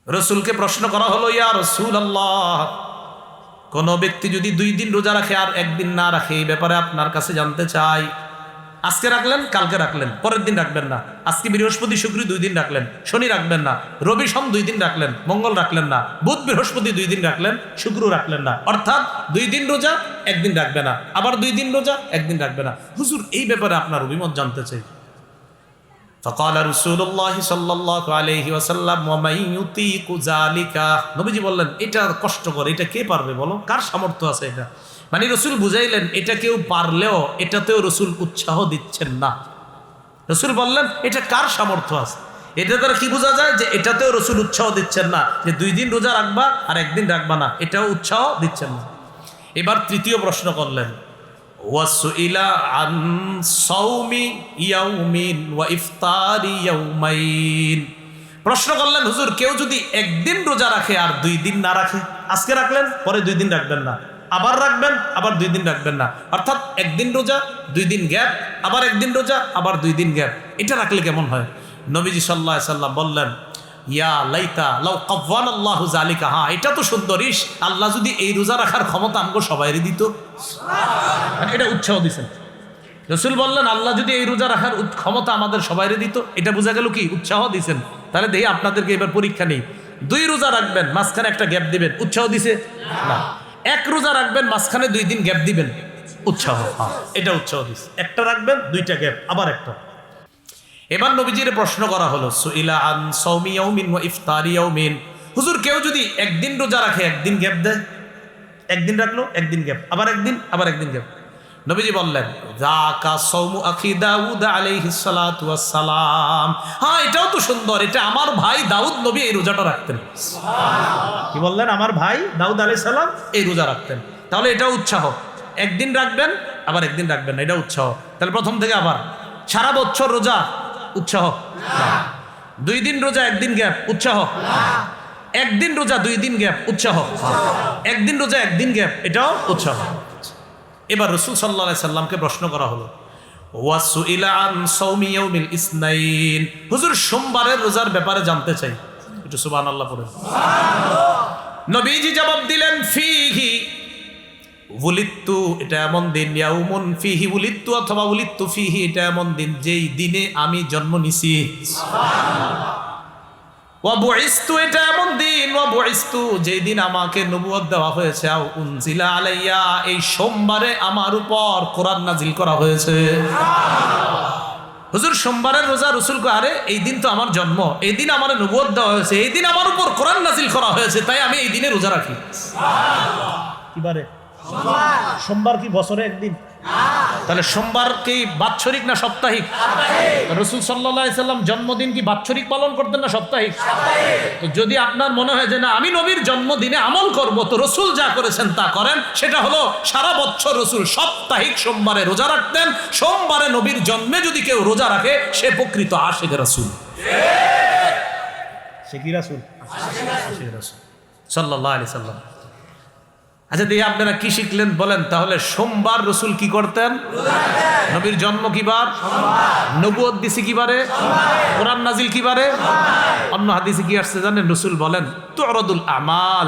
রসুলকে প্রশ্ন করা হলো, ইয়া রাসূলুল্লাহ, কোন ব্যক্তি যদি 2 দিন রোজা রাখে আর একদিন না রাখে, এই ব্যাপারে আপনার কাছে জানতে চাই। আজকে রাখলেন, কালকে রাখলেন, পরের দিন রাখবেন না। আজকে বৃহস্পতি শুক্র 2 দিন রাখলেন, শনি রাখবেন না। রবি সোম 2 দিন রাখলেন, মঙ্গল রাখলেন না। বুধ বৃহস্পতি 2 দিন রাখলেন, শুক্র রাখলেন না। অর্থাৎ 2 দিন রোজা, একদিন রাখবে না, আবার 2 দিন রোজা, একদিন রাখবে না। হুজুর, এই ব্যাপারে আপনার অভিমত জানতে চাই। فقال رسول الله صلى الله عليه وسلم ومن يطيق ذلك, নবীজি বললেন, এটা কষ্টকর, এটা কে পারবে বলো, কার সামর্থ্য আছে এটা? মানে রসুল বুঝাইলেন এটা কেউ পারলেও এটাতেও রসুল উৎসাহ দিচ্ছেন না। রসুল বললেন এটা কার সামর্থ্য আছে। এটা দ্বারা কি বোঝা যায় যে এটাতেও রসুল উৎসাহ দিচ্ছেন না, যে 2 দিন রোজা রাখবা আর একদিন রাখবা না, এটাও উৎসাহ দিচ্ছেন না। এবার তৃতীয় প্রশ্ন করলেন, ওয়াসুইলা আন সাওমি ইয়াউমিন ওয়া ইফতারি ইয়াউমাইন। প্রশ্ন করলেন, হুজুর, কেউ যদি একদিন রোজা রাখে আর 2 দিন না রাখে, আজকে রাখলেন, পরে 2 দিন রাখবেন না, আবার রাখবেন, আবার 2 দিন রাখবেন না, অর্থাৎ একদিন রোজা 2 দিন গ্যাপ, আবার একদিন রোজা, আবার 2 দিন গ্যাপ, এটা রাখলে কেমন হয়? নবীজি সাল্লাল্লাহু আলাইহি সাল্লাম বললেন, ইয়া লাইতা লাউ কাওয়ানাল্লাহু যালিকা, হ্যাঁ এটা তো সুন্দরিশ, আল্লাহ যদি এই রোজা রাখার ক্ষমতা আমগো সবাইরে দিত। সুবহানাল্লাহ, এটা উৎসাহ দিয়েছেন রাসূল। বললেন আল্লাহ যদি এই রোজা রাখার ক্ষমতা আমাদের সবাইরে দিত, এটা বোঝা গেল কি উৎসাহ দিয়েছেন। তাহলে দেখি আপনাদেরকে এবার পরীক্ষা নেই। 2 রোজা রাখবেন, মাঝখানে একটা গ্যাপ দিবেন, উৎসাহ দিছে না। 1 রোজা রাখবেন, মাঝখানে 2 দিন গ্যাপ দিবেন, উৎসাহ, এটা উৎসাহ দিছে। একটা রাখবেন, 2টা গ্যাপ, আবার একটা। এবার নবীজির প্রশ্ন করা হলো, সুইলা আন সাওমি ইয়াউমিন ওয়া ইফতারি ইয়াউমিন, হুজুর, কেউ যদি একদিন রোজা রাখে, একদিন গ্যাপ দেয়, একদিন রাখলো, একদিন গ্যাপ, আবার একদিন, আবার একদিন গ্যাপ। নবীজি বললেন, যাকা সাওমু আখি দাউদ আলাইহিস সালাতু ওয়াস সালাম, হ্যাঁ এটাও তো সুন্দর, এটা আমার ভাই দাউদ নবী এই রোজাটা রাখতেন। সুবহানাল্লাহ, কি বললেন? আমার ভাই দাউদ আলাইহিস সালাম এই রোজা রাখতেন। তাহলে এটা উৎসাহ। একদিন রাখবেন, আবার একদিন রাখবেন না, এটা উৎসাহ। তাহলে প্রথম থেকে আবার সারা বছর রোজা, উৎসাহ না। 2 দিন রোজা, একদিন গ্যাপ, উৎসাহ না। একদিন রোজা, 2 দিন গ্যাপ, উৎসাহ। একদিন রোজা, একদিন গ্যাপ, এটাও উৎসাহ। এবার রাসূল সাল্লাল্লাহু আলাইহি সাল্লামকে প্রশ্ন করা হলো, ওয়াসুইলা আন সাওমি ইয়াউমিল ইসনাইন, হুজুর সোমবারের রোজার ব্যাপারে জানতে চাই। একটু সুবহানাল্লাহ পড়েন। সুবহানাল্লাহ। নবীজি জবাব দিলেন, ফিহি উলিত্তু, এটা এমন দিন, ইয়াউমুন ফিহি উলিত্তু অথবা উলিত্তু ফিহি, এটা এমন দিন যেই দিনে আমি জন্ম নিছি। সুবহানাল্লাহ। ওয়া বুইস্তু, এটা এমন দিন, ওয়া বুইস্তু, যেই দিন আমাকে নবুয়ত দেওয়া হয়েছে। আও উনজিলা আলাইয়া, এই সোমবারে আমার উপর কোরআন নাজিল করা হয়েছে। সুবহানাল্লাহ। হুজুর সোমবারের রোজা, রাসূল কয়, আরে এই দিন তো আমার জন্ম, এই দিন আমার নবুয়ত দেওয়া হয়েছে, এই দিন আমার উপর কোরআন নাজিল করা হয়েছে, তাই আমি এই দিনে রোজা রাখি। সুবহানাল্লাহ। কিবারে? সোমবার কি বছরে একদিন? তাহলে সোমবার কি বাৎসরিক না সাপ্তাহিক? রাসূল সাল্লাল্লাহু আলাইহি সাল্লাম জন্মদিন কি বাৎসরিক পালন করতেন না সাপ্তাহিক? তো যদি আপনার মনে হয় যে না আমি নবীর জন্মদিনে আমল করব, তো রাসূল যা করেছেন তা করেন। সেটা হলো সারা বছর রাসূল সাপ্তাহিক সোমবারে রোজা রাখতেন। সোমবারে নবীর জন্মে যদি কেউ রোজা রাখে, সে প্রকৃত আশিক রাসূল। সে কি রাসূল? আশিক রাসূল সাল্লাল্লাহু আলাইহি সাল্লাম। আচ্ছা দেখি আপনারা কি শিখলেন বলেন। তাহলে সোমবার রসুল কি করতেন? নবীর জন্ম কিবার? নবুয়ত দিছি কিবারে? কোরআন নাজিল কিবারে? অন্য হাদিসে কি আসছে জানেন? রসুল বলেন, তুরাদুল আমাল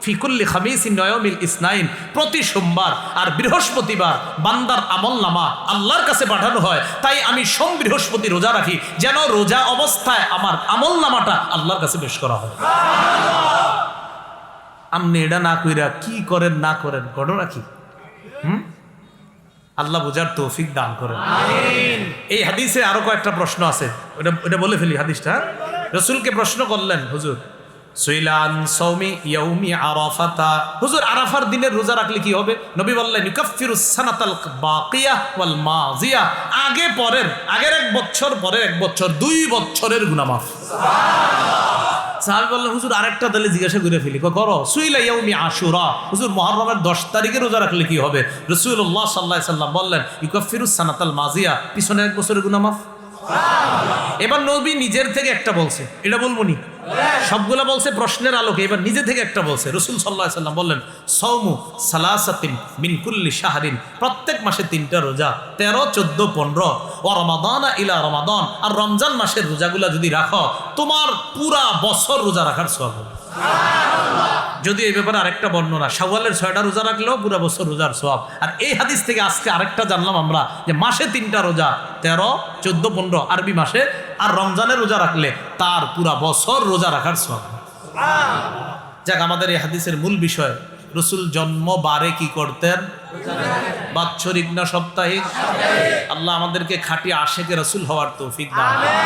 ফি কুল্লি খামিসিন ওয়া ইয়াউমিল ইসনাইন, প্রতি সোমবার আর বৃহস্পতিবার বান্দার আমলনামা আল্লাহর কাছে পাঠানো হয়। তাই আমি সোম বৃহস্পতি রোজা রাখি, যেন রোজা অবস্থায় আমার আমলনামাটা আল্লাহর কাছে পেশ করা হয়। আপনি এটা না কইরা কি করেন না করেন, ঘটনা কি? আল্লাহ বুঝার তৌফিক দান করেন, আমিন। এই হাদিসে আরো কয়েকটা প্রশ্ন আছে, ওটা বলে ফেলি হাদিসটা। রাসূলকে প্রশ্ন করলেন, হুজুর সুইলান সাওমি ইয়াউমি আরাফাতা, হুজুর আরাফার দিনের রোজা রাখলে কি হবে? নবী বললেন, ইউকাফিরুস সানাতাল বাকিয়া ওয়াল মাজিয়া, আগের 1 বছর, পরের 1 বছর, 2 বছরের গুনাহ মাফ। সুবহানাল্লাহ। সাহাবী বললেন, হুজুর আরেকটা তাহলে জিজ্ঞাসা করে ফেলি। করো, সুইলা ইয়াউমি আশুরা, হুজুর মুহররমের 10 তারিখে রোজা রাখলে কি হবে? রাসূলুল্লাহ সাল্লাল্লাহু আলাইহি সাল্লাম বললেন, ইউকাফিরুস সানাতাল মাজিয়া, পিছনে 1 বছরের গুনাহ মাফ। এবার নবী নিজের থেকে একটা বলছে, এটা বলবো নি, সবগুলা বলছে প্রশ্নের আলোকে, এবার নিজে থেকে একটা বলছে। রাসূল সাল্লাল্লাহু আলাইহি ওয়াসাল্লাম বললেন, সাওমু সালাসাতিন মিন কুল্লি শাহরিন, প্রত্যেক মাসে 3টা রোজা, 13, 14, 15, ওয়া রমাদানা ইলা রমাদান, আর রমজান মাসের রোজাগুলা যদি রাখো তোমার পুরা বছর রোজা রাখার সওয়াব হবে। যদি এই ব্যাপারে আরেকটা বর্ণনা, শাওয়ালের 6টা রোজা রাখলেও পুরা বছর রোজার সওয়াব। আর এই হাদিস থেকে আজকে আরেকটা জানলাম আমরা, যে মাসে 3টা রোজা, 13, 14, 15 আরবি মাসে, আর রমজানের রোজা রাখলে তার পুরা বছর রোজা রাখার সওয়াব। যাক, আমাদের এই হাদিসের মূল বিষয়, রাসূল জন্ম বারে কি করতেন? বাৎসরিক না সাপ্তাহিক? আল্লাহ আমাদেরকে খাঁটি আশেকে রাসূল হওয়ার তৌফিক দান করুন।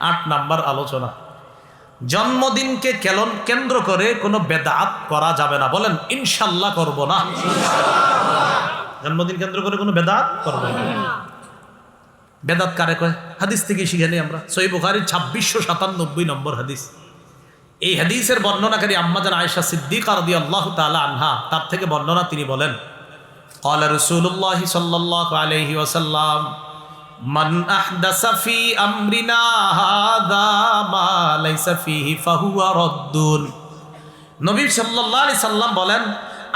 8 নাম্বার আলোচনা, জন্মদিনকে কেন্দ্র করে কোনো বেদাত করা যাবে না। বলেন ইনশাল্লাহ করব না। জন্মদিন কেন্দ্র করে কোনো বেদাত করব না। বেদাত কারে কয়? হাদিস থেকে শিখে নিই আমরা। সহিহ বুখারীর 2697 নম্বর হাদিস। এই হাদিসের বর্ণনাকারী আম্মা জান আয়েশা সিদ্দিকা রাদিয়াল্লাহু তাআলা আনহা, তার থেকে বর্ণনা, তিনি বলেন, ক্বালা রাসূলুল্লাহ সাল্লাল্লাহু আলাইহি ওয়াসাল্লাম, মান আহদাসা ফি আমরিনা হাযা মা লাইসা ফিহি ফাহুয়া রাদ্দুন। নবী সাল্লাল্লাহু আলাইহি সাল্লাম বলেন,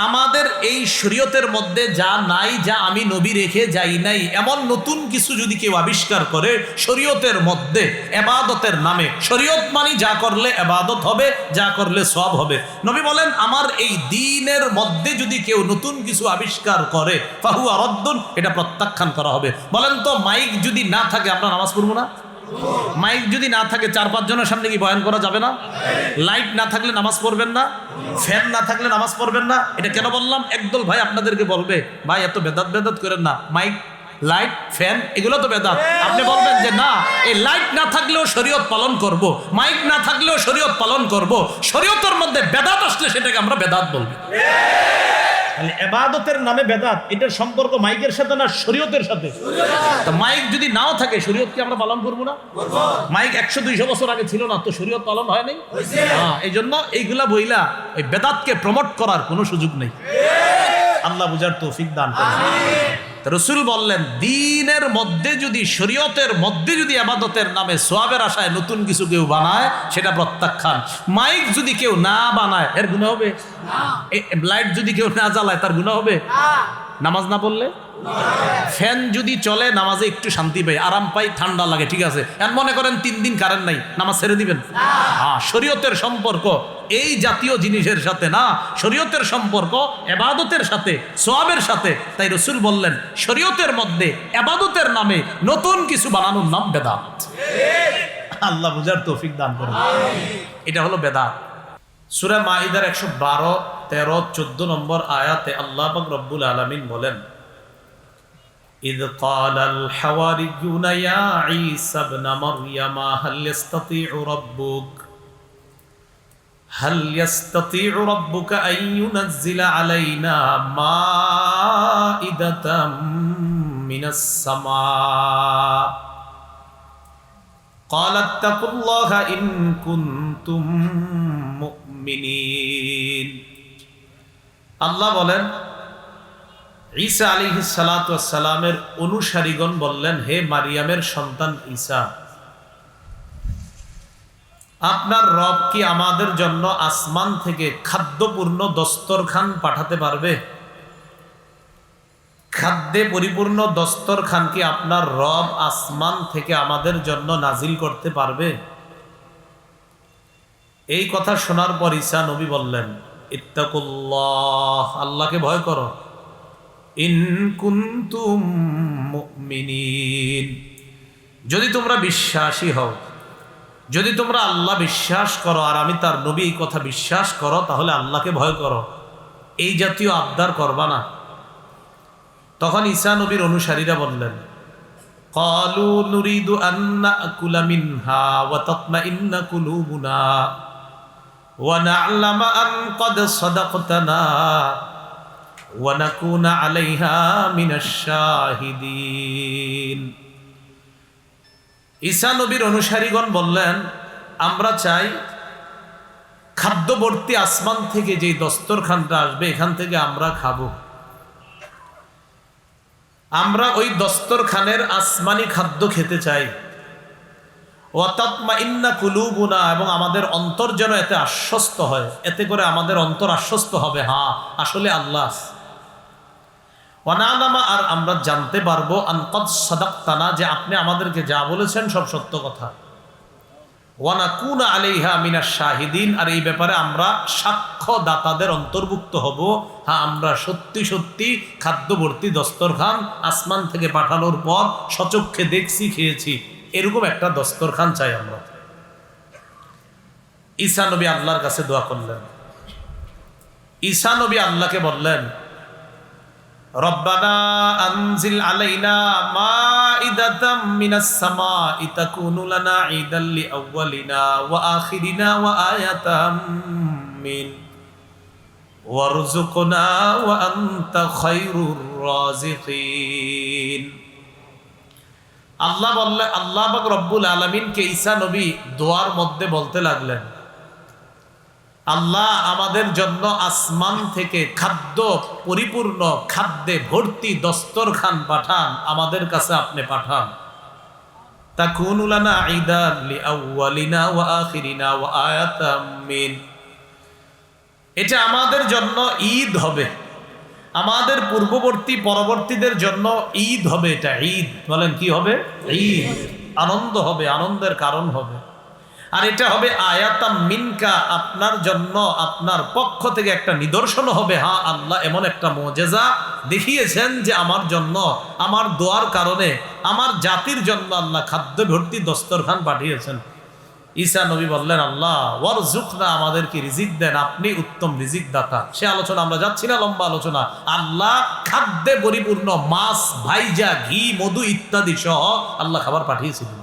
আমাদের এই শরীয়তের মধ্যে যা নাই, যা আমি নবী রেখে যাই নাই, এমন নতুন কিছু যদি কেউ আবিষ্কার করে শরীয়তের মধ্যে ইবাদতের নামে, শরীয়ত মানে যা করলে ইবাদত হবে, যা করলে সওয়াব হবে, নবী বলেন আমার এই দ্বীনের মধ্যে যদি কেউ নতুন কিছু আবিষ্কার করে ফাহুয়া রাদ্দুন, এটা প্রত্যাখ্যান করা হবে। বলেন তো, মাইক যদি না থাকে আমরা নামাজ পড়বো না? মাইক যদি না থাকে 4-5 জনের সামনে কি বয়ান করা যাবে না? লাইট না থাকলে নামাজ পড়বেন না? ফ্যান না থাকলে নামাজ পড়বেন না? এটা কেন বললাম? একদল ভাই আপনাদেরকে বলবে, ভাই এত বেদাত করেন না, মাইক, লাইট, ফ্যান এগুলো তো বেদাত। আপনি বলবেন যে না, এই লাইট না থাকলেও শরীয়ত পালন করব, মাইক না থাকলেও শরীয়ত পালন করব, শরীয়তের মধ্যে বেদাত আসলে সেটাকে আমরা বেদাত বলবো। ইবাদতের নামে বেদাত, এটার সম্পর্ক মাইকের সাথে না শরীয়তের সাথে? তো মাইক যদি নাও থাকে শরীয়ত কি আমরা পালন করবো না? মাইক 100-200 বছর আগে ছিল না, তো শরীয়ত পালন হয় নাই? এই জন্য এইগুলা বইলা এই বেদাতকে প্রমোট করার কোনো সুযোগ নেই। আল্লাহ বুঝার তৌফিক দান করুন। রাসূল বললেন, দ্বীনের মধ্যে যদি, শরীয়তের মধ্যে যদি ইবাদতের নামে সওয়াবের আশায় নতুন কিছু কেউ বানায়, সেটা প্রত্যাখ্যান। মাইক যদি কেউ না বানায় এর গুনাহ হবে? লাইট যদি কেউ না জ্বালায় তার গুনাহ হবে? নামাজ না পড়লে? ফ্যান যদি চলে নামাজে একটু শান্তি পাই, আরাম পাই, ঠান্ডা লাগে, ঠিক আছে। এখন মনে করেন 3 দিন কারেন্ট নাই, নামাজ ছেড়ে দিবেন? শরীয়তের সম্পর্ক এই জাতীয় জিনিসের সাথে না, শরীয়তের সম্পর্ক ইবাদতের সাথে, সওয়াবের সাথে। তাই রাসূল বললেন, শরীয়তের মধ্যে ইবাদতের নামে নতুন কিছু বানানোর নাম বেদাত। আল্লাহ বুঝার তৌফিক দান করুন। এটা হলো বেদাত। সূরা মাইদার 112, 13, 14 নম্বর আয়াতে আল্লাহ পাক রব্বুল আলামিন বলেন, إذ قال الحواريون يا عيسى ابن مريم هل يستطيع ربك أن ينزل علينا مائدة من السماء قال اتقوا الله إن كنتم مؤمنين। আল্লাহ বলেন, ঈসা আলাইহিস সালাতু ওয়াস সালামের অনুসারীগণ বললেন, হে মারিয়ামের সন্তান ঈসা, আপনার রব কি আমাদের জন্য আসমান থেকে খাদ্যপূর্ণ দস্তরখান পাঠাতে পারবে? খাদ্যে পরিপূর্ণ দস্তরখান কি আপনার রব আসমান থেকে আমাদের জন্য নাজিল করতে পারবে? এই কথা শোনার পর ঈসা নবী বললেন, ইত্তাকুল্লাহ, আল্লাহকে ভয় করো, ইন কুনতুম মুমিনিন, যদি তোমরা বিশ্বাসী হও, যদি তোমরা আল্লাহ বিশ্বাস করো আর আমি তার নবী এই কথা বিশ্বাস করো, তাহলে আল্লাহকে ভয় করো, এই জাতীয় আবদার করবা না। তখন ঈসা নবীর অনুসারীরা বললেন, ক্বালু নুরিদু আন নাকুলা মিনহা ওয়া তাতমাইন্না কুলুবুনা ওয়া না'লামা আন ক্বাদ সাদাকতানা ওয়া নাকুনা আলাইহা মিনাশ শাহিদিন। ঈসা নবীর অনুসারীগণ বললেন, আমরা চাই খাদ্যবর্তী আসমান থেকে যে দস্তরখানটা আসবে এখান থেকে আমরা খাবো, আমরা ওই দস্তরখানের আসমানি খাদ্য খেতে চাই। ওয়া তাতমাইন্না কুলুবুনা, এবং আমাদের অন্তর যেন এতে আশ্বস্ত হয়, এতে করে আমাদের অন্তর আশ্বস্ত হবে, হ্যাঁ আসলে আল্লাহ। ওয়া নালামা, আর আমরা জানতে পারবো আন কদ সাদাকতানা, যে আপনি আমাদেরকে যা বলেছেন সব সত্য কথা। ওয়া নাকুনা আলাইহা মিনাশ শাহিদিন, আর এই ব্যাপারে আমরা সাক্ষ্যদাতাদের অন্তর্ভুক্ত হব, হ্যাঁ আমরা সত্যি সত্যি খাদ্যবর্তী দস্তরখান আসমান থেকে পাঠানোর পর সচক্ষে দেখছি, খেয়েছি, এরকম একটা দস্তরখান চাই আমরা। ঈসা নবী আল্লাহর কাছে দোয়া করলেন। ঈসা নবী আল্লাহকে বললেন, রব্বানা আনজিল আলাইনা মাইদাতাম মিনাস সামাই তাকুনু লানা ঈদাল লিআউয়ালিনা ওয়া আখিরিনা ওয়া আয়াতাম মিন ওয়ারযুকনা ওয়া আনতা খায়রুর রাযিকিন। আল্লাহ বললেন, আল্লাহ পাক রব্বুল আলামিনকে ঈসা নবী দোয়ার মধ্যে বলতে লাগলেন, আল্লাহ আমাদের জন্য আসমান থেকে খাদ্য, পরিপূর্ণ খাদ্যে ভর্তি দস্তরখান পাঠান, আমাদের কাছে আপনি পাঠান। তাকুনু লানা ঈদান লিআউয়ালিনা ওয়া আখিরিনা ওয়া আয়াতাম মিন, এটা আমাদের জন্য ঈদ হবে, আমাদের পূর্ববর্তী পরবর্তীদের জন্য ঈদ হবে। এটা ঈদ, বলেন কি হবে? ঈদ, আনন্দ হবে, আনন্দের কারণ হবে। আর এটা হবে আয়াতাম মিনকা, আপনার জন্য, আপনার পক্ষ থেকে একটা নিদর্শন হবে, হ্যাঁ আল্লাহ এমন একটা মুজিজা দেখিয়েছেন যে আমার জন্য, আমার দোয়ার কারণে, আমার জাতির জন্য আল্লাহ খাদ্য ভর্তি দস্তরখান পাঠিয়েছেন। ঈসা নবী বললেন, আল্লাহ ওয়ারযুকনা, আমাদেরকে রিজিক দেন, আপনি উত্তম রিজিক দাতা। সে আলোচনা আমরা যাচ্ছি না, লম্বা আলোচনা। আল্লাহ খাদ্যে পরিপূর্ণ মাছ, ভাইজা, ঘি, মধু ইত্যাদি সহ আল্লাহ খাবার পাঠিয়েছিলেন।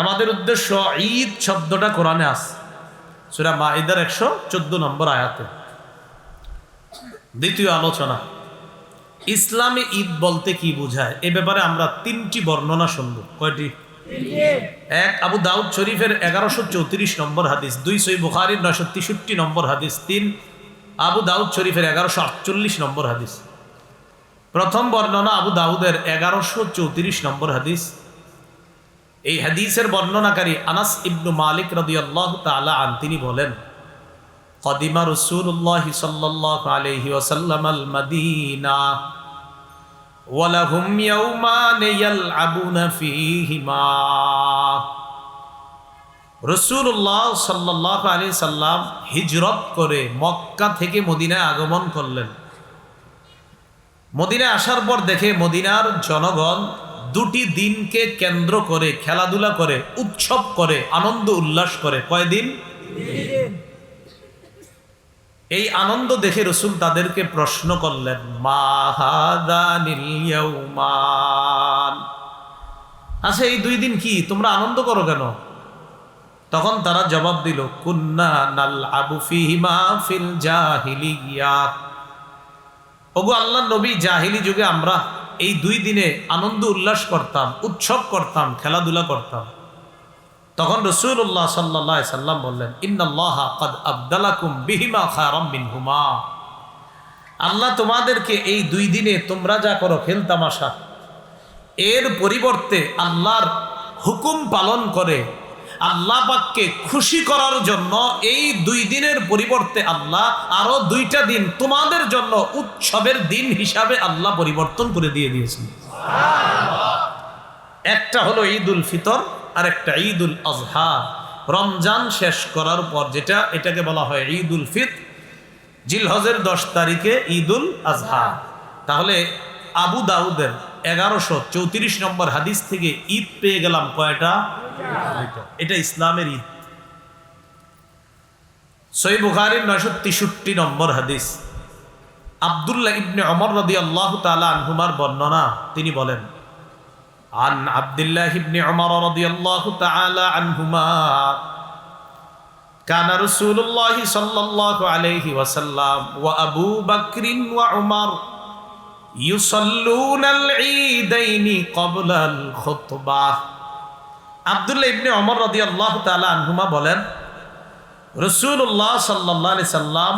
আমাদের উদ্দেশ্য, ঈদ শব্দটা কোরআনে আছে, সূরা মাইদার 114 নম্বর আয়াতে। দ্বিতীয় আলোচনা, ইসলামে ঈদ বলতে কি বোঝায়, এ ব্যাপারে আমরা 3টি বর্ণনা শুনব। কয়টি? এক, আবু দাউদ শরীফের 1134 নম্বর হাদিস, 2 সহিহ বুখারীর 963 নম্বর হাদিস, 3 আবু দাউদ শরীফের 1148 নম্বর হাদিস। প্রথম বর্ণনা আবু দাউদের 1134 নম্বর হাদিস। এই হাদিসের বর্ণনাকারী আনাস ইবনু মালিক রাদিয়াল্লাহু তাআলা আন, তিনি বলেন, কদিমা রাসূলুল্লাহ সাল্লাল্লাহু আলাইহি ওয়াসাল্লাম আল মাদিনা ওয়া লাহুম ইয়াওমান ইয়ালআবুনা ফীহিমা। রাসূলুল্লাহ সাল্লাল্লাহু আলাইহি সাল্লাম হিজরত করে মক্কা থেকে মদিনায় আগমন করলেন। মদিনায় আসার পর দেখে মদিনার জনগণ 2টি দিনকে কেন্দ্র করে খেলাধুলা করে, উৎসব করে, আনন্দ উল্লাস করে। কয়দিন? এই আনন্দ দেখে রাসূল তাদেরকে প্রশ্ন করলেন, মা হাদানিল ইয়াউমান, আচ্ছা এই 2 দিন কি, তোমরা আনন্দ করো কেন? তখন তারা জবাব দিল, কুন্না নালআবু ফীহিমা ফিল জাহিলিয়া। ওগো আল্লাহর নবী, জাহিলি যুগে আমরা এই 2 দিনে আনন্দ উল্লাস করতাম, উৎসব করতাম, খেলাধুলা করতাম। তখন রাসূলুল্লাহ সাল্লাল্লাহু আলাইহি সাল্লাম বললেন, ইন্নাল্লাহা ক্বাদ আবদালাকুম বিহিমা খায়রাম মিনহুমা। আল্লাহ তোমাদেরকে এই 2 দিনে তোমরা যা করো খেলতামাশা, এর পরিবর্তে আল্লাহর হুকুম পালন করে আল্লাহ পাককে খুশি করার জন্য এই 2 দিনের পরিবর্তে আল্লাহ আরো 2টা দিন তোমাদের জন্য উৎসবের দিন হিসাবে আল্লাহ পরিবর্তন করে দিয়েছেন। একটা হলো ঈদুল ফিতর, আর একটা ঈদুল আজহা। রমজান শেষ করার পর যেটা, এটাকে বলা হয় ঈদুল ফিতর। জিলহজের 10 তারিখে ঈদুল আজহা। তাহলে আবু দাউদের 1134 নম্বর হাদিস থেকে ঈদ পেয়ে গেলাম কয়টা? এটা ইসলামের ঈদ। সহিহ বুখারীর 963 নম্বর হাদিস, আব্দুল্লাহ ইবনে ওমর রাদিয়াল্লাহু তাআলা আনহুমার বর্ণনা, তিনি বলেন, আন আব্দুল্লাহ ইবনে ওমর রাদিয়াল্লাহু তাআলা আনহুমা কানা রাসূলুল্লাহ সাল্লাল্লাহু আলাইহি ওয়াসাল্লাম ওয়া আবু বকর ওয়া উমর ইউসাল্লুনাল ঈদাইনি ক্বাবলাল খুতবাহ। আব্দুল্লাহ ইবনে ওমর রাদিয়াল্লাহু তাআলা আনহুমা বলেন, রাসূলুল্লাহ সাল্লাল্লাহু আলাইহি সাল্লাম,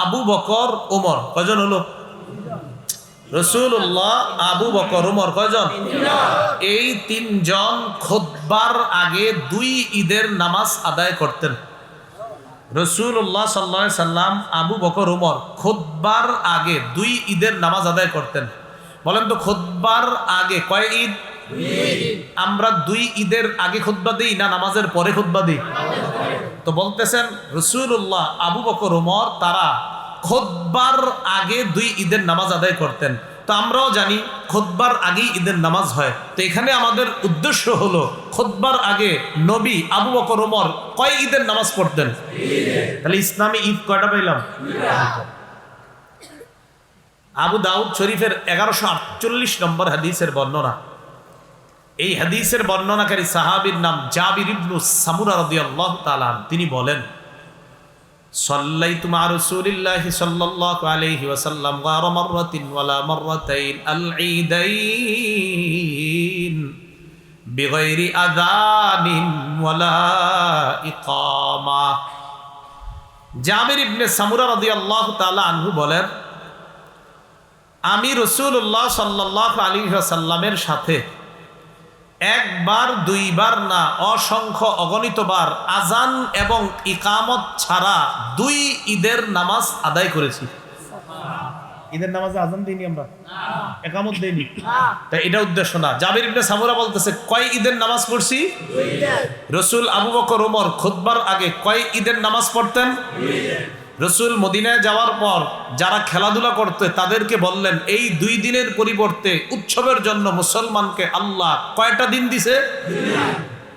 আবু বকর, ওমর, কয়জন হলো? রাসূলুল্লাহ, আবু বকর, ওমর, কয়জন? এই তিনজন খুতবার আগে 2 ঈদের নামাজ আদায় করতেন। রাসূলুল্লাহ সাল্লাল্লাহু আলাইহি সাল্লাম, আবু বকর, ওমর খুতবার আগে 2 ঈদের নামাজ আদায় করতেন। বলেন তো খুতবার আগে কয় ঈদ? আমরা 2 ঈদের আগে খুতবা দিই না নামাজের পরে খুতবা দিই? তো বলতেছেন রাসূলুল্লাহ, আবু বকর, ওমর তারা খুতবার আগে 2 ঈদের নামাজ আদায় করতেন। তো আমরাও জানি খুতবার আগেই ঈদের নামাজ হয়। তো এখানে আমাদের উদ্দেশ্য হলো খুতবার আগে নবী, আবু বকর, ওমর কয় ঈদের নামাজ পড়তেন? তাহলে ইসলামে ঈদ কয়টা পাইলাম? আবু দাউদ শরীফের 1148 নম্বর হাদিসের বর্ণনা। এই হাদিসের বর্ণনাকারী সাহাবীর নাম জাবির ইবনে সামুরা রাদিয়াল্লাহু তাআলা। তিনি বলেন, সাল্লাইতু মা রাসূলিল্লাহি সাল্লাল্লাহু আলাইহি ওয়াসাল্লাম গায়রা মাররাতিন ওয়ালা মাররাতাইন আল ঈদাইন বিগাইরি আযানিন ওয়ালা ইকামা। জাবির ইবনে সামুরা রাদিয়াল্লাহু তাআলা আনহু বলেন, আমি রাসূলুল্লাহ সাল্লাল্লাহু আলাইহি ওয়াসাল্লামের সাথে একবার, 2 বার না, অসংখ্য অগণিতবার আজান এবং ইকামত ছাড়া 2 ঈদের নামাজ আদায় করেছি। ঈদের নামাজে আজান দিইনি আমরা, ইকামত দেইনি, তাই এটা উদ্দেশ্য না। জাবির ইবনে সামুরা বলতেছে কয় ঈদের নামাজ পড়ছি? 2 ঈদের। রাসূল, আবু বকর, ওমর খুতবার আগে কয় ঈদের নামাজ পড়তেন? 2 ঈদের। রাসূল মদিনায় যাওয়ার পর যারা খেলাধুলা করতে তাদেরকে বললেন, এই 2 দিনের পরিবর্তে উৎসবের জন্য মুসলমানকে আল্লাহ কয়টা দিন দিছে? 2 দিন।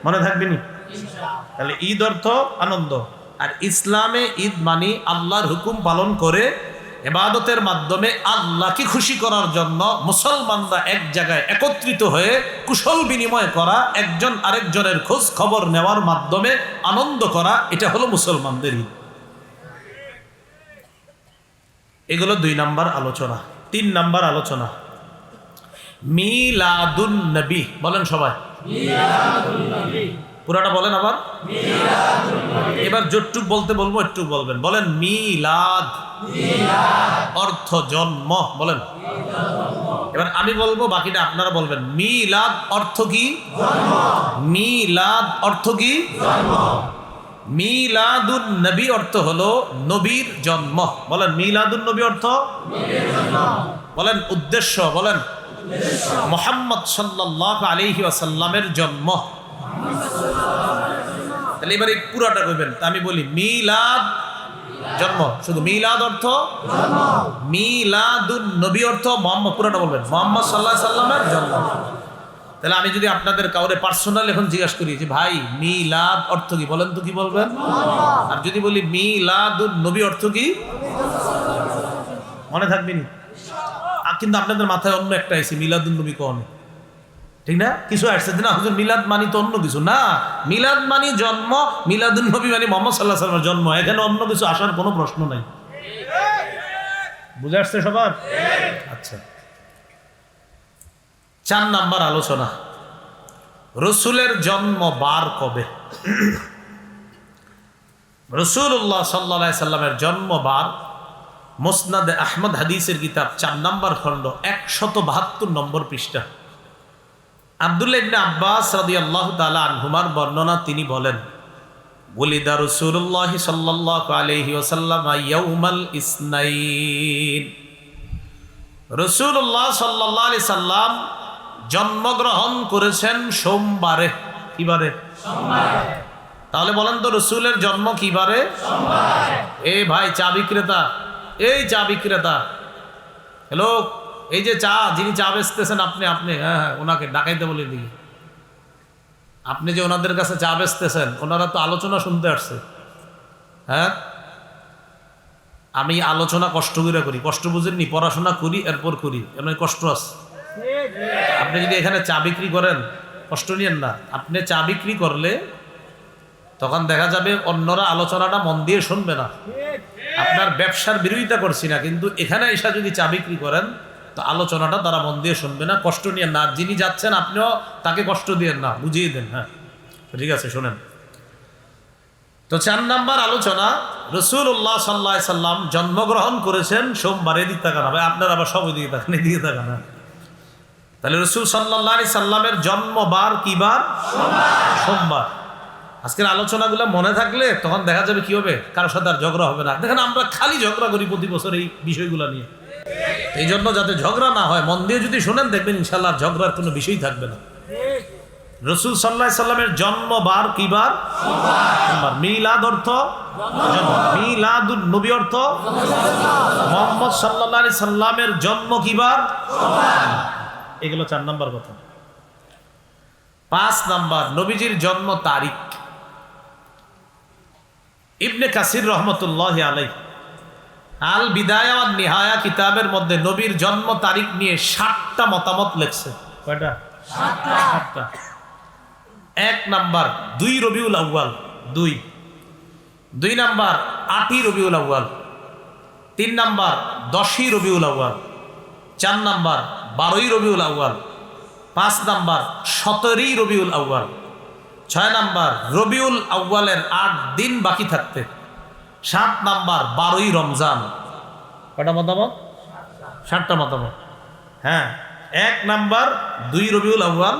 মনে থাকবে নি? তাহলে ঈদ অর্থ আনন্দ। আর ইসলামে ঈদ মানে আল্লাহর হুকুম পালন করে ইবাদতের মাধ্যমে আল্লাহকে খুশি করার জন্য মুসলমানরা এক জায়গায় একত্রিত হয়ে কুশল বিনিময় করা, একজন আরেকজনের খোঁজ খবর নেওয়ার মাধ্যমে আনন্দ করা, এটা হলো মুসলমানদের ঈদ। এগুলো 2 নাম্বার আলোচনা। 3 নাম্বার আলোচনা মিলাদুন নবী। বলেন সবাই মিলাদুন নবী। পুরাটা বলেন আবার মিলাদুন নবী। এবার যতটুক বলতে বলবো একটু বলবেন। বলেন মিলাদ। অর্থ জন্ম। বলেন এবার আমি বলবো, বাকিটা আপনারা বলবেন। মিলাদ অর্থ কি? জন্ম। মিলাদ অর্থ কি? জন্ম। মিলাদুন নবী অর্থ হলো নবীর জন্ম। বলেন মিলাদুন নবী অর্থ? বলেন উদ্দেশ্য। বলেন মুহাম্মদ সাল্লাল্লাহু আলাইহি ওয়াসাল্লামের জন্ম। তাহলে এবার এই পুরাটা কইবেন। আমি বলি মিলাদ জন্ম, শুধু মিলাদ অর্থ জন্ম। মিলাদুন নবী অর্থ মুহাম্মদ, পুরাটা বলবেন মুহাম্মদ সাল্লাল্লাহু আলাইহি ওয়াসাল্লামের জন্ম। তাহলে আমি যদি আপনাদের কাউরে পার্সোনাল এখন জিজ্ঞাসা করি যে ভাই মিলাদ অর্থ কি, বলেন তো কি বলবেন? আর যদি বলি মিলাদুন নবী অর্থ কি, মনে থাকবে নি? কিন্তু আপনাদের মাথায় অন্য একটা আছে, মিলাদুন নবী কোন, ঠিক না? কিছু আসছে না হুজুর মিলাদ মানি তো অন্য কিছু না, মিলাদ মানি জন্ম, মিলাদুন নবী মানে মুহাম্মদ সাল্লাল্লাহু আলাইহি ওয়াসাল্লামের জন্ম। এখানে অন্য কিছু আসার কোনো প্রশ্ন নাই। বুঝে আসছে সবার? আচ্ছা, 4 নাম্বার আলোচনা, রসুলের জন্ম বার কবে? রাসূলুল্লাহ সাল্লাল্লাহু আলাইহি সাল্লামের জন্ম বার মুসনাদে আহমদ হাদিসের কিতাব 4 নম্বর খণ্ড 172 নম্বর পৃষ্ঠা। আব্দুল্লাহ ইবনে আব্বাস রাদিয়াল্লাহু তাআলা আনহুমার বর্ণনা, তিনি বলেন, ওলিদা রাসূলুল্লাহ সাল্লাল্লাহু আলাইহি ওয়াসাল্লাম ইয়াউমাল ইসনাইন। রাসূলুল্লাহ সাল্লাল্লাহু আলাইহি সাল্লাম জন্মগ্রহণ করেছেন সোমবারে। কি বারে? সোমবারে। তাহলে বলেন তো রসুলের জন্ম কি বারে? সোমবারে। এই ভাই চা বিক্রেতা, এই চা বিক্রেতা, হ্যালো, এই যে চা, যিনি চা বেচতেছেন আপনি, হ্যাঁ হ্যাঁ, ওনাকে ডাকাইতে বলে দিই। আপনি যে ওনাদের কাছে চা বেচতেছেন, ওনারা তো আলোচনা শুনতে আসছে। হ্যাঁ, আমি আলোচনা কষ্ট করে করি, কষ্ট বুঝেননি? পড়াশোনা করি এরপর করি, এমন কষ্ট আছে। আপনি যদি এখানে চা বিক্রি করেন, কষ্ট নিয়েন না। আপনি চা বিক্রি করলে তখন দেখা যাবে অন্যরা আলোচনাটা মন দিয়ে শুনবে না। আপনার ব্যবসার বিরোধিতা করছি না, কিন্তু এখানে এসে যদি চা বিক্রি করেন তো আলোচনাটা তারা মন দিয়ে শুনবে না। কষ্ট নিয়েন না। যিনি যাচ্ছেন আপনিও তাকে কষ্ট দিয়েন না, বুঝিয়ে দেন। হ্যাঁ ঠিক আছে, শোনেন তো 4 নাম্বার আলোচনা, রাসূলুল্লাহ সাল্লাল্লাহু আলাইহি সাল্লাম জন্মগ্রহণ করেছেন সোমবারে, দিকে তাকান ভাই, আপনারা আবার সবাই দিকে তাকান, এদিকে তাকান। তাহলে রাসূল সাল্লাল্লাহু আলাইহি সাল্লামের জন্মবার কি বার? সোমবার। আজকের আলোচনাগুলো মনে থাকলে তখন দেখা যাবে কি হবে, কারোর সাথে আর ঝগড়া হবে না। দেখেন আমরা খালি ঝগড়া করি প্রতি বছর এই বিষয়গুলো নিয়ে। এই জন্য যাতে ঝগড়া না হয়, মন দিয়ে যদি শোনেন দেখবেন ইনশাআল্লাহ ঝগড়ার কোনো বিষয় থাকবে না। রাসূল সাল্লাল্লাহু আলাইহি সাল্লামের জন্মবার কি বার? সোমবার। মিলাদ অর্থ জন্ম, মিলাদুন নবী অর্থ মুহাম্মদ সাল্লাল্লাহু আলাইহি সাল্লামের জন্ম কি বার? এগুলো 4 নাম্বার কথা। 5 নাম্বার নবীজির জন্ম তারিখ। ইবনে কাসির রহমতুল্লাহি আলাইহি আল বিদায়া ওয়ান নিহায়া কিতাবের মধ্যে নবীর জন্ম তারিখ নিয়ে 7টা মতামত লিখছে। কয়টা? 7টা। 1 number 2 Rabiul Awal, 2 number 8ই Rabiul Awal, 3 number 10ই Rabiul Awal, 4 number 12ই Rabiul Awal, 5 number 17ই Rabiul Awal, 6 number Rabiul আউয়ালের 8 দিন বাকি থাকতে, 7 নাম্বার 12ই রমজান। কয়টা মতামত? 7টা মতামত। হ্যাঁ, 1 number 2 Rabiul Awal,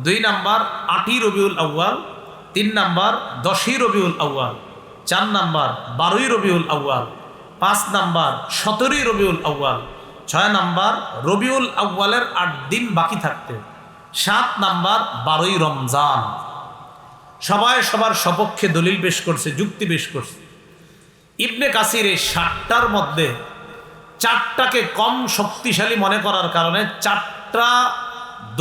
2 number 8ই Rabiul Awal, 3 number 10ই Rabiul Awal, 4 number 12ই Rabiul Awal, 5 number 17ই Rabiul Awal, 6 number Rabiul আউয়ালের 8 দিন বাকি থাকতে, 7 নাম্বার 12ই রমজান। সবাই সবার সপক্ষে দলিল পেশ করছে, যুক্তি পেশ করছে। ইবনে কাসির এই 7টার মধ্যে 4টাকে কম শক্তিশালী মনে করার কারণে 4টা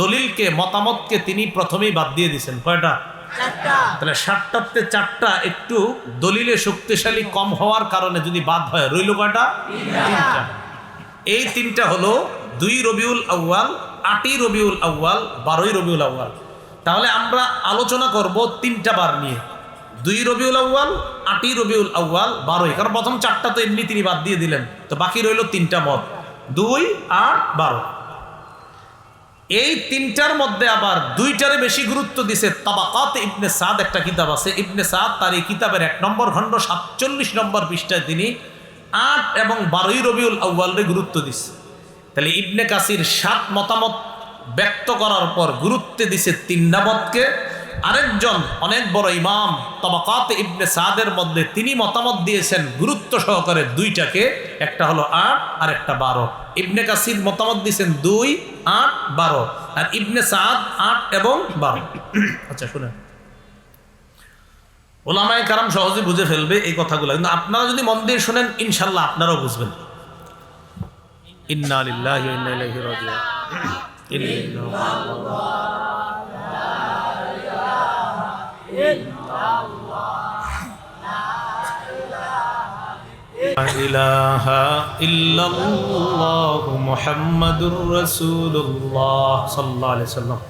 দলিলকে, মতামতকে তিনি প্রথমেই বাদ দিয়ে দিয়েছেন। কয়টা? 4টা। তাহলে 7টাতে 4টা একটু দলিলে শক্তিশালী কম হওয়ার কারণে যদি বাদ হয়, রইল কয়টা? 3টা। এই 3টা হলো 2 রবিউল আউয়াল, 8ই রবিউল আউয়াল, 12ই রবিউল আউয়াল। তাহলে আমরা আলোচনা করব 3টা বার নিয়ে, 2 রবিউল আউয়াল, 8ই রবিউল আউয়াল, 12ই। কারণ প্রথম 4টা তো এমনি তিনি বাদ দিয়ে দিলেন, তো বাকি রইল 3টা মত, 2, 8, 12। এই 3টার মধ্যে আবার 2টারে বেশি গুরুত্ব দিছে তাবাকাত ইবনে সাদ, একটা কিতাব আছে ইবনে সাদ, তার এই কিতাবের 1 নম্বর খণ্ড 47 নম্বর পৃষ্ঠায় তিনি 8 এবং 12ই রবিউল আউয়ালরে গুরুত্ব দিছে। তাহলে ইবনে কাসির 7 মতামত ব্যক্ত করার পর গুরুত্ব দিছে 3 নামতকে। আরেকজন অনেক বড় ইমাম তাবাকাত ইবনে সাদের মধ্যে তিনি মতামত দিয়েছেন গুরুত্ব সহকারে 2টাকে, একটা হলো 8 আর একটা 12। ইবনে কাসির মতামত দিয়েছেন 2, 8, 12, আর ইবনে সাদ 8 এবং 12। আচ্ছা শুনেন, ওলামায়ে কারাম সহজে বুঝে ফেলবে এই কথাগুলো, কিন্তু আপনারা যদি মন দিয়ে শোনেন ইনশাআল্লাহ আপনারাও বুঝবেন। ইন্না লিল্লাহি ওয়া ইন্না ইলাইহি রাজিউন। ইলাহা ইল্লাল্লাহ মুহাম্মাদুর রাসূলুল্লাহ সাল্লাল্লাহু আলাইহি সাল্লাম।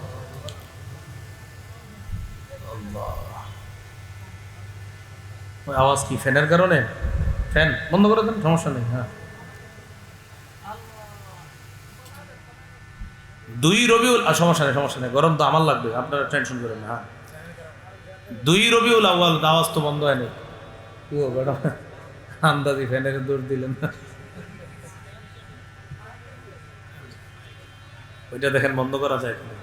ওই আওয়াজ কি ফ্যানের কারণে? ফ্যান বন্ধ করে দেন, সমস্যা নেই। হ্যাঁ, 2 রবিউল, সমস্যা নেই, গরম তো আমার লাগবে, আপনারা টেনশন করেন না। হ্যাঁ, 2 রবিউল আউয়াল, আওয়াজ তো বন্ধ হয়নি। কি হবে আন্দাজি ফ্যানের দৌড় দিলেন। ওইটা দেখেন বন্ধ করা যায় কিনা।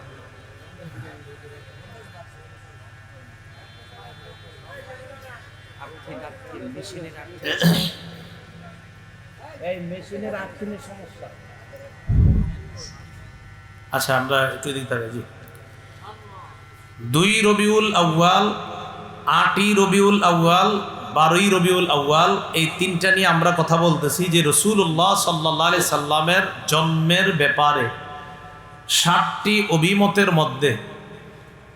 আচ্ছা আমরা একটু দিক থাকি। জি, 2 রবিউল আউয়াল, 8ই রবিউল আউয়াল, 12ই রবিউল আউয়াল, এই 3টা নিয়ে আমরা কথা বলতেছি যে রাসূলুল্লাহ সাল্লাল্লাহু আলাইহি সাল্লামের জন্মের ব্যাপারে 7টি অভিমতের মধ্যে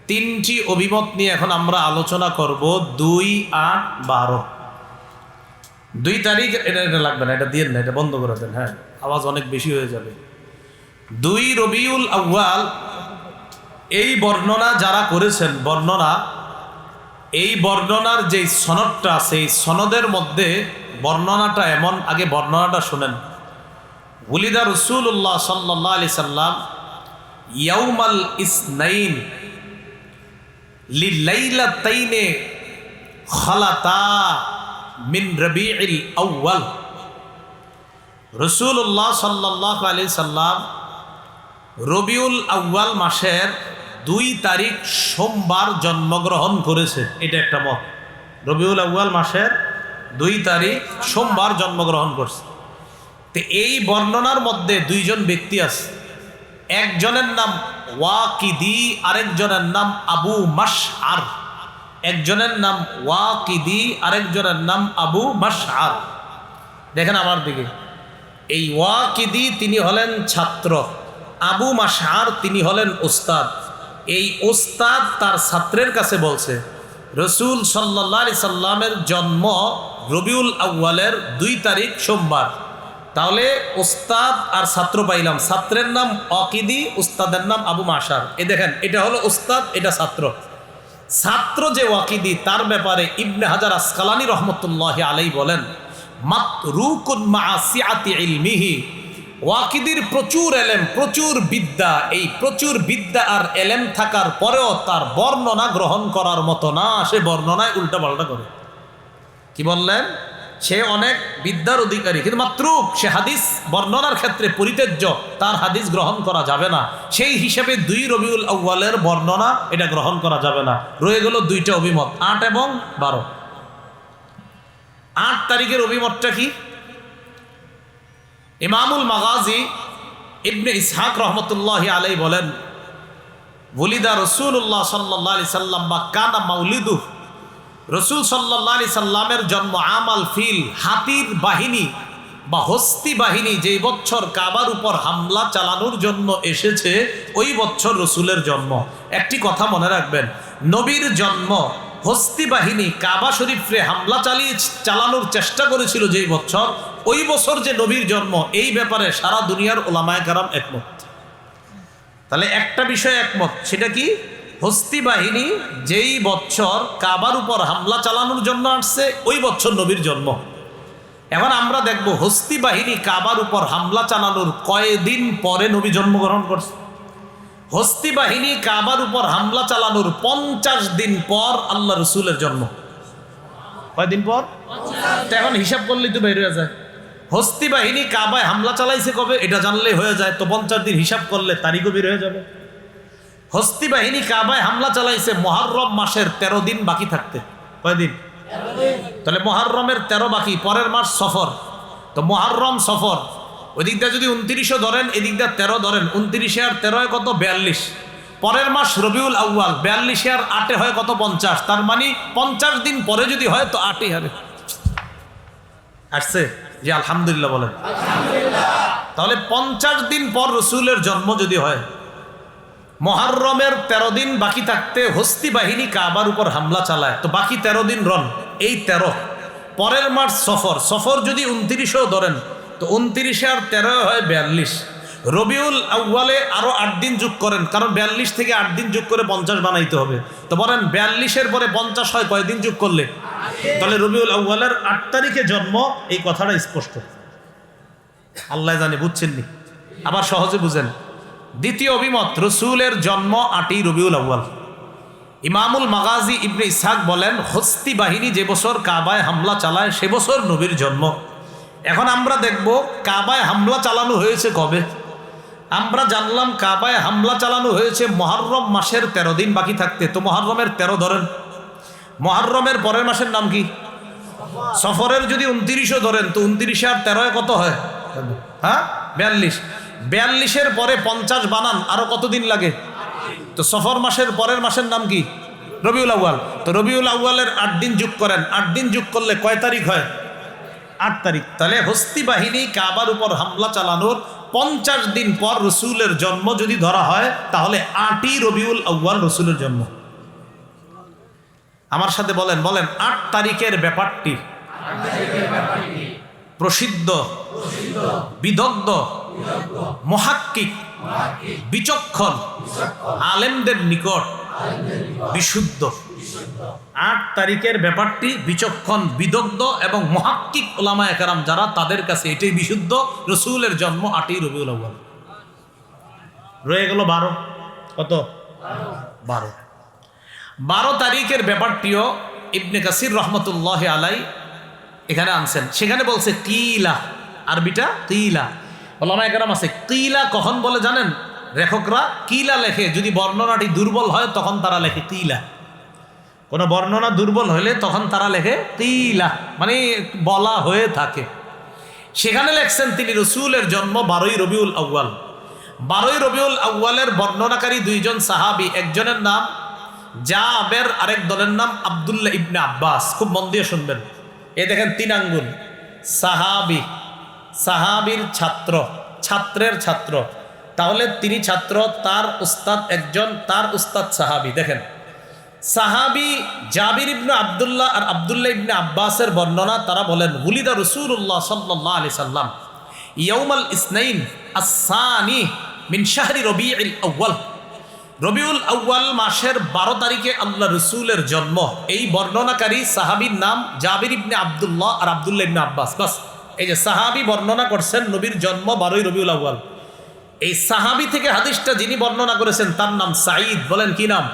3টি অভিমত নিয়ে এখন আমরা আলোচনা করব। 2, 8, 12, 2 তারিখ। এটা লাগবে না, এটা দিয়ে না, এটা বন্ধ করে দেন। হ্যাঁ, আওয়াজ অনেক বেশি হয়ে যাবে। 2 রবিউল আউয়াল, এই বর্ণনা যারা করেছেন, এই বর্ণনার যে সনদটা, সেই সনদের মধ্যে বর্ণনাটা এমন, আগে বর্ণনাটা শুনেন। ওলিদা রাসূলুল্লাহ সাল্লাল্লাহু আলাইহি সাল্লাম ইয়াউমাল ইসনাইন লিলাইলাতাইনে খালাতা মিন রবিউল আউয়াল। রাসূলুল্লাহ সাল্লাল্লাহু আলাইহি সাল্লাম রবিউল আউয়াল মাসের 2 তারিখ সোমবার জন্মগ্রহণ করেছে, এটা একটা মত। রবিউল আউয়াল মাসের 2 তারিখ সোমবার জন্মগ্রহণ করছে। তো এই বর্ণনার মধ্যে 2 জন ব্যক্তি আছে, একজনের নাম ওয়াকিদি, আরেকজনের নাম আবু মাশআর। একজনের নাম ওয়াকিদি, আরেকজনের নাম আবু মাশআর। দেখেন আমার দিকে, এই ওয়াকিদি তিনি হলেন ছাত্র, আবু মাশআর তিনি হলেন উস্তাদ। এই উস্তাদ তার ছাত্রের কাছে বলছে রাসূল সাল্লাল্লাহু আলাইহি সাল্লামের জন্ম রবিউল আউয়ালের 2 তারিখ সোমবার। তাহলে উস্তাদ আর ছাত্র পাইলাম, ছাত্রের নাম ওয়াকিদি, উস্তাদের নাম আবু মাশআর। এই দেখেন, এটা হলো উস্তাদ, এটা ছাত্র। ছাত্র যে ওয়াকিদি, তার ব্যাপারে ইবনে হাজার আসকালানী রহমতুল্লাহি আলাইহি বলেন, মাতরুকুন মা সিআতি ইলমিহি। ওয়াকিদির প্রচুর এলেম, প্রচুর বিদ্যা, এই প্রচুর বিদ্যা আর এলেম থাকার পরেও তার বর্ণনা গ্রহণ করার মতো না, সে বর্ণনায় উল্টাপাল্টা করে। কি বললেন? সে অনেক বিদ্যার অধিকারী, কিন্তু মাতরুক, সে হাদিস বর্ণনার ক্ষেত্রে পরিত্যাজ্য, তার হাদিস গ্রহণ করা যাবে না। সেই হিসাবে 2 রবিউল আউয়ালের বর্ণনা এটা গ্রহণ করা যাবে না। রয়ে গেল 2টা অভিমত, 8 এবং 12। 8 তারিখের অভিমতটা কি? ইমামুল মাগাজি ইবনে ইসহাক রহমতুল্লাহি আলাইহি বলেন, ওলিদা রাসূলুল্লাহ সাল্লাল্লাহু আলাইহি সাল্লাম বা কানা মাউলিদুহু। রাসূল সাল্লাল্লাহু আলাইহি সাল্লামের জন্ম আমাল ফিল, হাতির বাহিনী বা হস্তি বাহিনী যেই বছর কাবার উপর হামলা চালানোর জন্য এসেছে, ওই বছর রসুলের জন্ম। একটি কথা মনে রাখবেন, নবীর জন্ম হস্তি বাহিনী কাবা শরীফে হামলা চালানোর চেষ্টা করেছিল যেই বছর, ওই বছর যে নবীর জন্ম, এই ব্যাপারে সারা দুনিয়ার ওলামায়ে কেরাম একমত। তাহলে একটা বিষয় একমত, সেটা কি? হস্তি বাহিনী যেই বছর কাবার উপর হামলা চালানোর জন্য আসছে, ওই বছর নবীর জন্ম। এখন আমরা দেখব হস্তি বাহিনী কাবার উপর হামলা চালানোর কয়দিন পরে নবী জন্মগ্রহণ করছে। হস্তি বাহিনী কাবার উপর হামলা চালানোর 50 দিন পর আল্লাহ রসুলের জন্ম। কয়দিন পর? এখন হিসাব করলেই তো বের হয়ে যায়। হস্তি বাহিনী কাবায় হামলা চালাইছে কবে, এটা জানলেই হয়ে যায়। তো 50 দিন হিসাব করলে তারিখও বের হয়ে যাবে। হস্তি বাহিনী কাবায় হামলা চালাইছে মুহররম মাসের 13 দিন বাকি থাকতে। কয়দিন? তাহলে মুহররমের 13 বাকি, পরের মাস সফর। তো মুহররম সফর, ওই দিকটা যদি 29 ধরেন, এদিক দিয়ে 13 ধরেন, 29 আর 13 কত? 42। পরের মাস রবিউল আউয়াল, 42 আর 8 হয় কত? 50। তার মানে 50 দিন পরে যদি হয় তো 8ই হবে। আসছে যে আলহামদুলিল্লাহ বলেন। তাহলে 50 দিন পর রসুলের জন্ম যদি হয়, মুহররমের 13 দিন বাকি থাকতে হস্তি বাহিনী কাবার উপর হামলা চালায়, তো বাকি 13 দিন রন, এই 13। পরের মাস সফর, সফর যদি 29 ধরেন, তো 29 আর 13 হয় 42। রবিউল আউয়ালে আরো 8 দিন যোগ করেন, কারণ 42 থেকে 8 দিন যোগ করে 50 বানাইতে হবে। তো বলেন 42-এর পরে 50 হয় কয়দিন যোগ করলে? তাহলে রবিউল আউয়ালের 8 তারিখে জন্ম, এই কথাটা স্পষ্ট। আল্লাহ জানে বুঝছেন নি, আবার সহজে বুঝেন। দ্বিতীয় অভিমত, রসুলের জন্ম 8ই রবিউল আউয়াল। ইমামুল মাগাজি ইবনে ইসহাক বলেন, হস্তি বাহিনী যে বছর কাবায় হামলা চালায়, সে বছর নবীর জন্ম। এখন আমরা দেখব কাবায় হামলা চালানো হয়েছে কবে। আমরা জানলাম কাবায় হামলা চালানো হয়েছে মুহররম মাসের 13 দিন বাকি থাকতে। তো মুহররমের 13 ধরেন, মুহররমের পরের মাসের নাম কি? সফরের যদি 29 ধরেন, তো 29 আর 13 কত হয়? হ্যাঁ, 42। 42-এর পরে 50 বানান, আরো কতদিন লাগে? তো সফর মাসের পরের মাসের নাম কি? রবিউল আউয়াল। তো রবিউল আউয়ালের 8 দিন যোগ করেন, 8 দিন যোগ করলে কয় তারিখ হয়? 8 তারিখ। তাহলে হস্তি বাহিনী কাবার উপর হামলা চালানোর 50 দিন পর রসুলের জন্ম যদি ধরা হয়, তাহলে 8ই রবিউল আউয়াল রসুলের জন্ম। আমার সাথে বলেন, 8 তারিখের ব্যাপারটি প্রসিদ্ধ, বিদগ্ধ, মুহাক্কিক, বিচক্ষণ আলেমদের নিকট বিশুদ্ধ। 8 তারিখের ব্যাপারটি বিচক্ষণ, বিদগ্ধ এবং মুহাক্কিক উলামায়ে কেরাম যারা, তাদের কাছে এটাই বিশুদ্ধ। রসুলের জন্ম 8ই রবিউল আউয়াল। রয়ে গেল 12। কত? 12 তারিখের ব্যাপারটিও ইবনে কাসির রহমতুল্লাহ আলাই এখানে আনছেন, সেখানে বলছে কিলা, আরবিটা কিলা। ওলামা একরাম আছে, কিলা কখন বলে জানেন? লেখকরা কিলা লেখে যদি বর্ণনাটি দুর্বল হয়, তখন তারা লেখে কিলা। কোন বর্ণনা দুর্বল হলে তখন তারা লেখে কিলা, মানে বলা হয়ে থাকে। সেখানে লেখছেন তিনি রসুলের জন্ম 12ই রবিউল আউয়াল। 12ই রবিউল আউয়ালের বর্ণনাকারী দুইজন সাহাবী, একজনের নাম জাবের, আরেক দলের নাম আব্দুল্লাহ ইবনে আব্বাস। খুব মন দিয়ে শুনবেন, এ দেখেন 3 আঙ্গুল। সাহাবী, সাহাবীর ছাত্র, ছাত্রের ছাত্র, তাহলে তিনি ছাত্র, তার উস্তাদ একজন, তার উস্তাদ সাহাবী। দেখেন সাহাবী জাবির ইবনে আব্দুল্লাহ আর আব্দুল্লাহ ইবনে আব্বাসের বর্ণনা, তারা বলেন উলিদা রাসূলুল্লাহ সাল্লাল্লাহু আলাইহি সাল্লাম ইয়াউমাল ইসনাইন আস-সানি মিন শাহরি রবিউল আউয়াল। রবিউল আউয়াল মাসের 12 তারিখে আল্লাহ রসুলের জন্ম। এই বর্ণনাকারী সাহাবীর নাম জাবির ইবনে আব্দুল্লাহ আর আব্দুল্লাহ ইবনে আব্বাস। বাস, এই যে সাহাবী বর্ণনা করছেন নবীর জন্ম 12ই রবিউল আউয়াল। এই সাহাবী থেকে হাদিসটা যিনি বর্ণনা করেছেন তার নাম সাঈদ। বলেন কি নাম?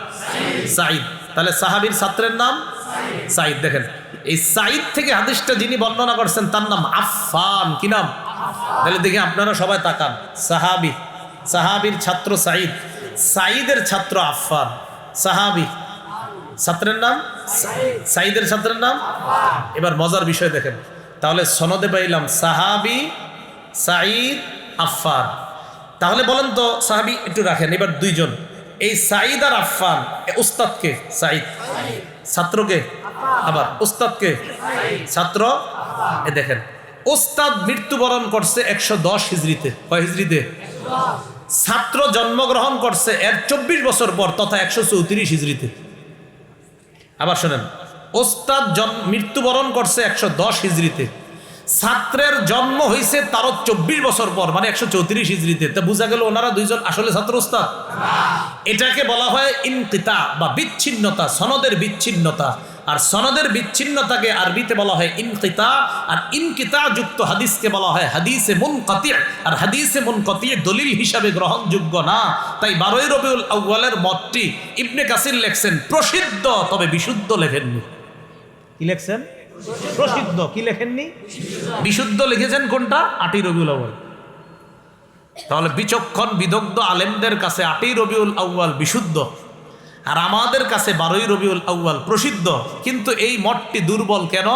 সাঈদ। তাহলে সাহাবীর ছাত্রের নাম সাঈদ। দেখেন এই সাঈদ থেকে হাদিসটা যিনি বর্ণনা করছেন তার নাম আফফান। কি নাম? তাহলে দেখি আপনারা সবাই তাকান, সাহাবী, সাহাবীর ছাত্র সাঈদ, সাঈদের ছাত্র আফফান, সাহাবী, ছাত্রের নাম সাঈদের ছাত্রের নাম। এবার মজার বিষয় দেখেন, তাহলে সনদে পাইলাম সাহাবী, সাঈদ, আফফান। তাহলে বলেন তো সাহাবী একটু রাখেন, এবার দুইজন, এই সাঈদ আর আফফান, উস্তাদকে সাঈদ, ছাত্রকে আবার উস্তাদকে ছাত্র। এ দেখেন উস্তাদ মৃত্যুবরণ করছে 110 হিজরিতে। কয় হিজরিতে? ছাত্র জন্মগ্রহণ করছে এর 24 বছর পর, তথা 134 হিজরিতে। আবার শোনেন, ওস্তাদ মৃত্যুবরণ করছে 110 হিজরিতে, ছাত্রের জন্ম হয়েছে তারও 24 বছর পর, মানে 134 হিজরিতে। তা বোঝা গেল ওনারা দুইজন আসলে ছাত্র ওস্তাদ। এটাকে বলা হয় ইনকিতা বা বিচ্ছিন্নতা, সনদের বিচ্ছিন্নতা। আর সনদের বিচ্ছিন্নতাকে আরবিতে বলা হয় ইনকিতা, আর ইনকিতা যুক্ত হাদিসকে বলা হয় হাদিসে মুনকাতি। আর হাদিসে মুনকাতি দলিল হিসাবে গ্রহণযোগ্য না। তাই 12ই রবিউল আউয়ালের মতটি ইবনে কাসির লেখছেন প্রসিদ্ধ, তবে বিশুদ্ধ লেখেননি। কি লেখছেন? প্রসিদ্ধ। কি লেখেননি? বিশুদ্ধ লিখেছেন কোনটা? 8ই রবিউল আউয়াল। তাহলে বিচক্ষণ বিদগ্ধ আলেমদের কাছে 8ই রবিউল আউয়াল বিশুদ্ধ, আর আমাদের কাছে 12ই রবিউল আউয়াল প্রসিদ্ধ। কিন্তু এই মতটি দুর্বল কেন?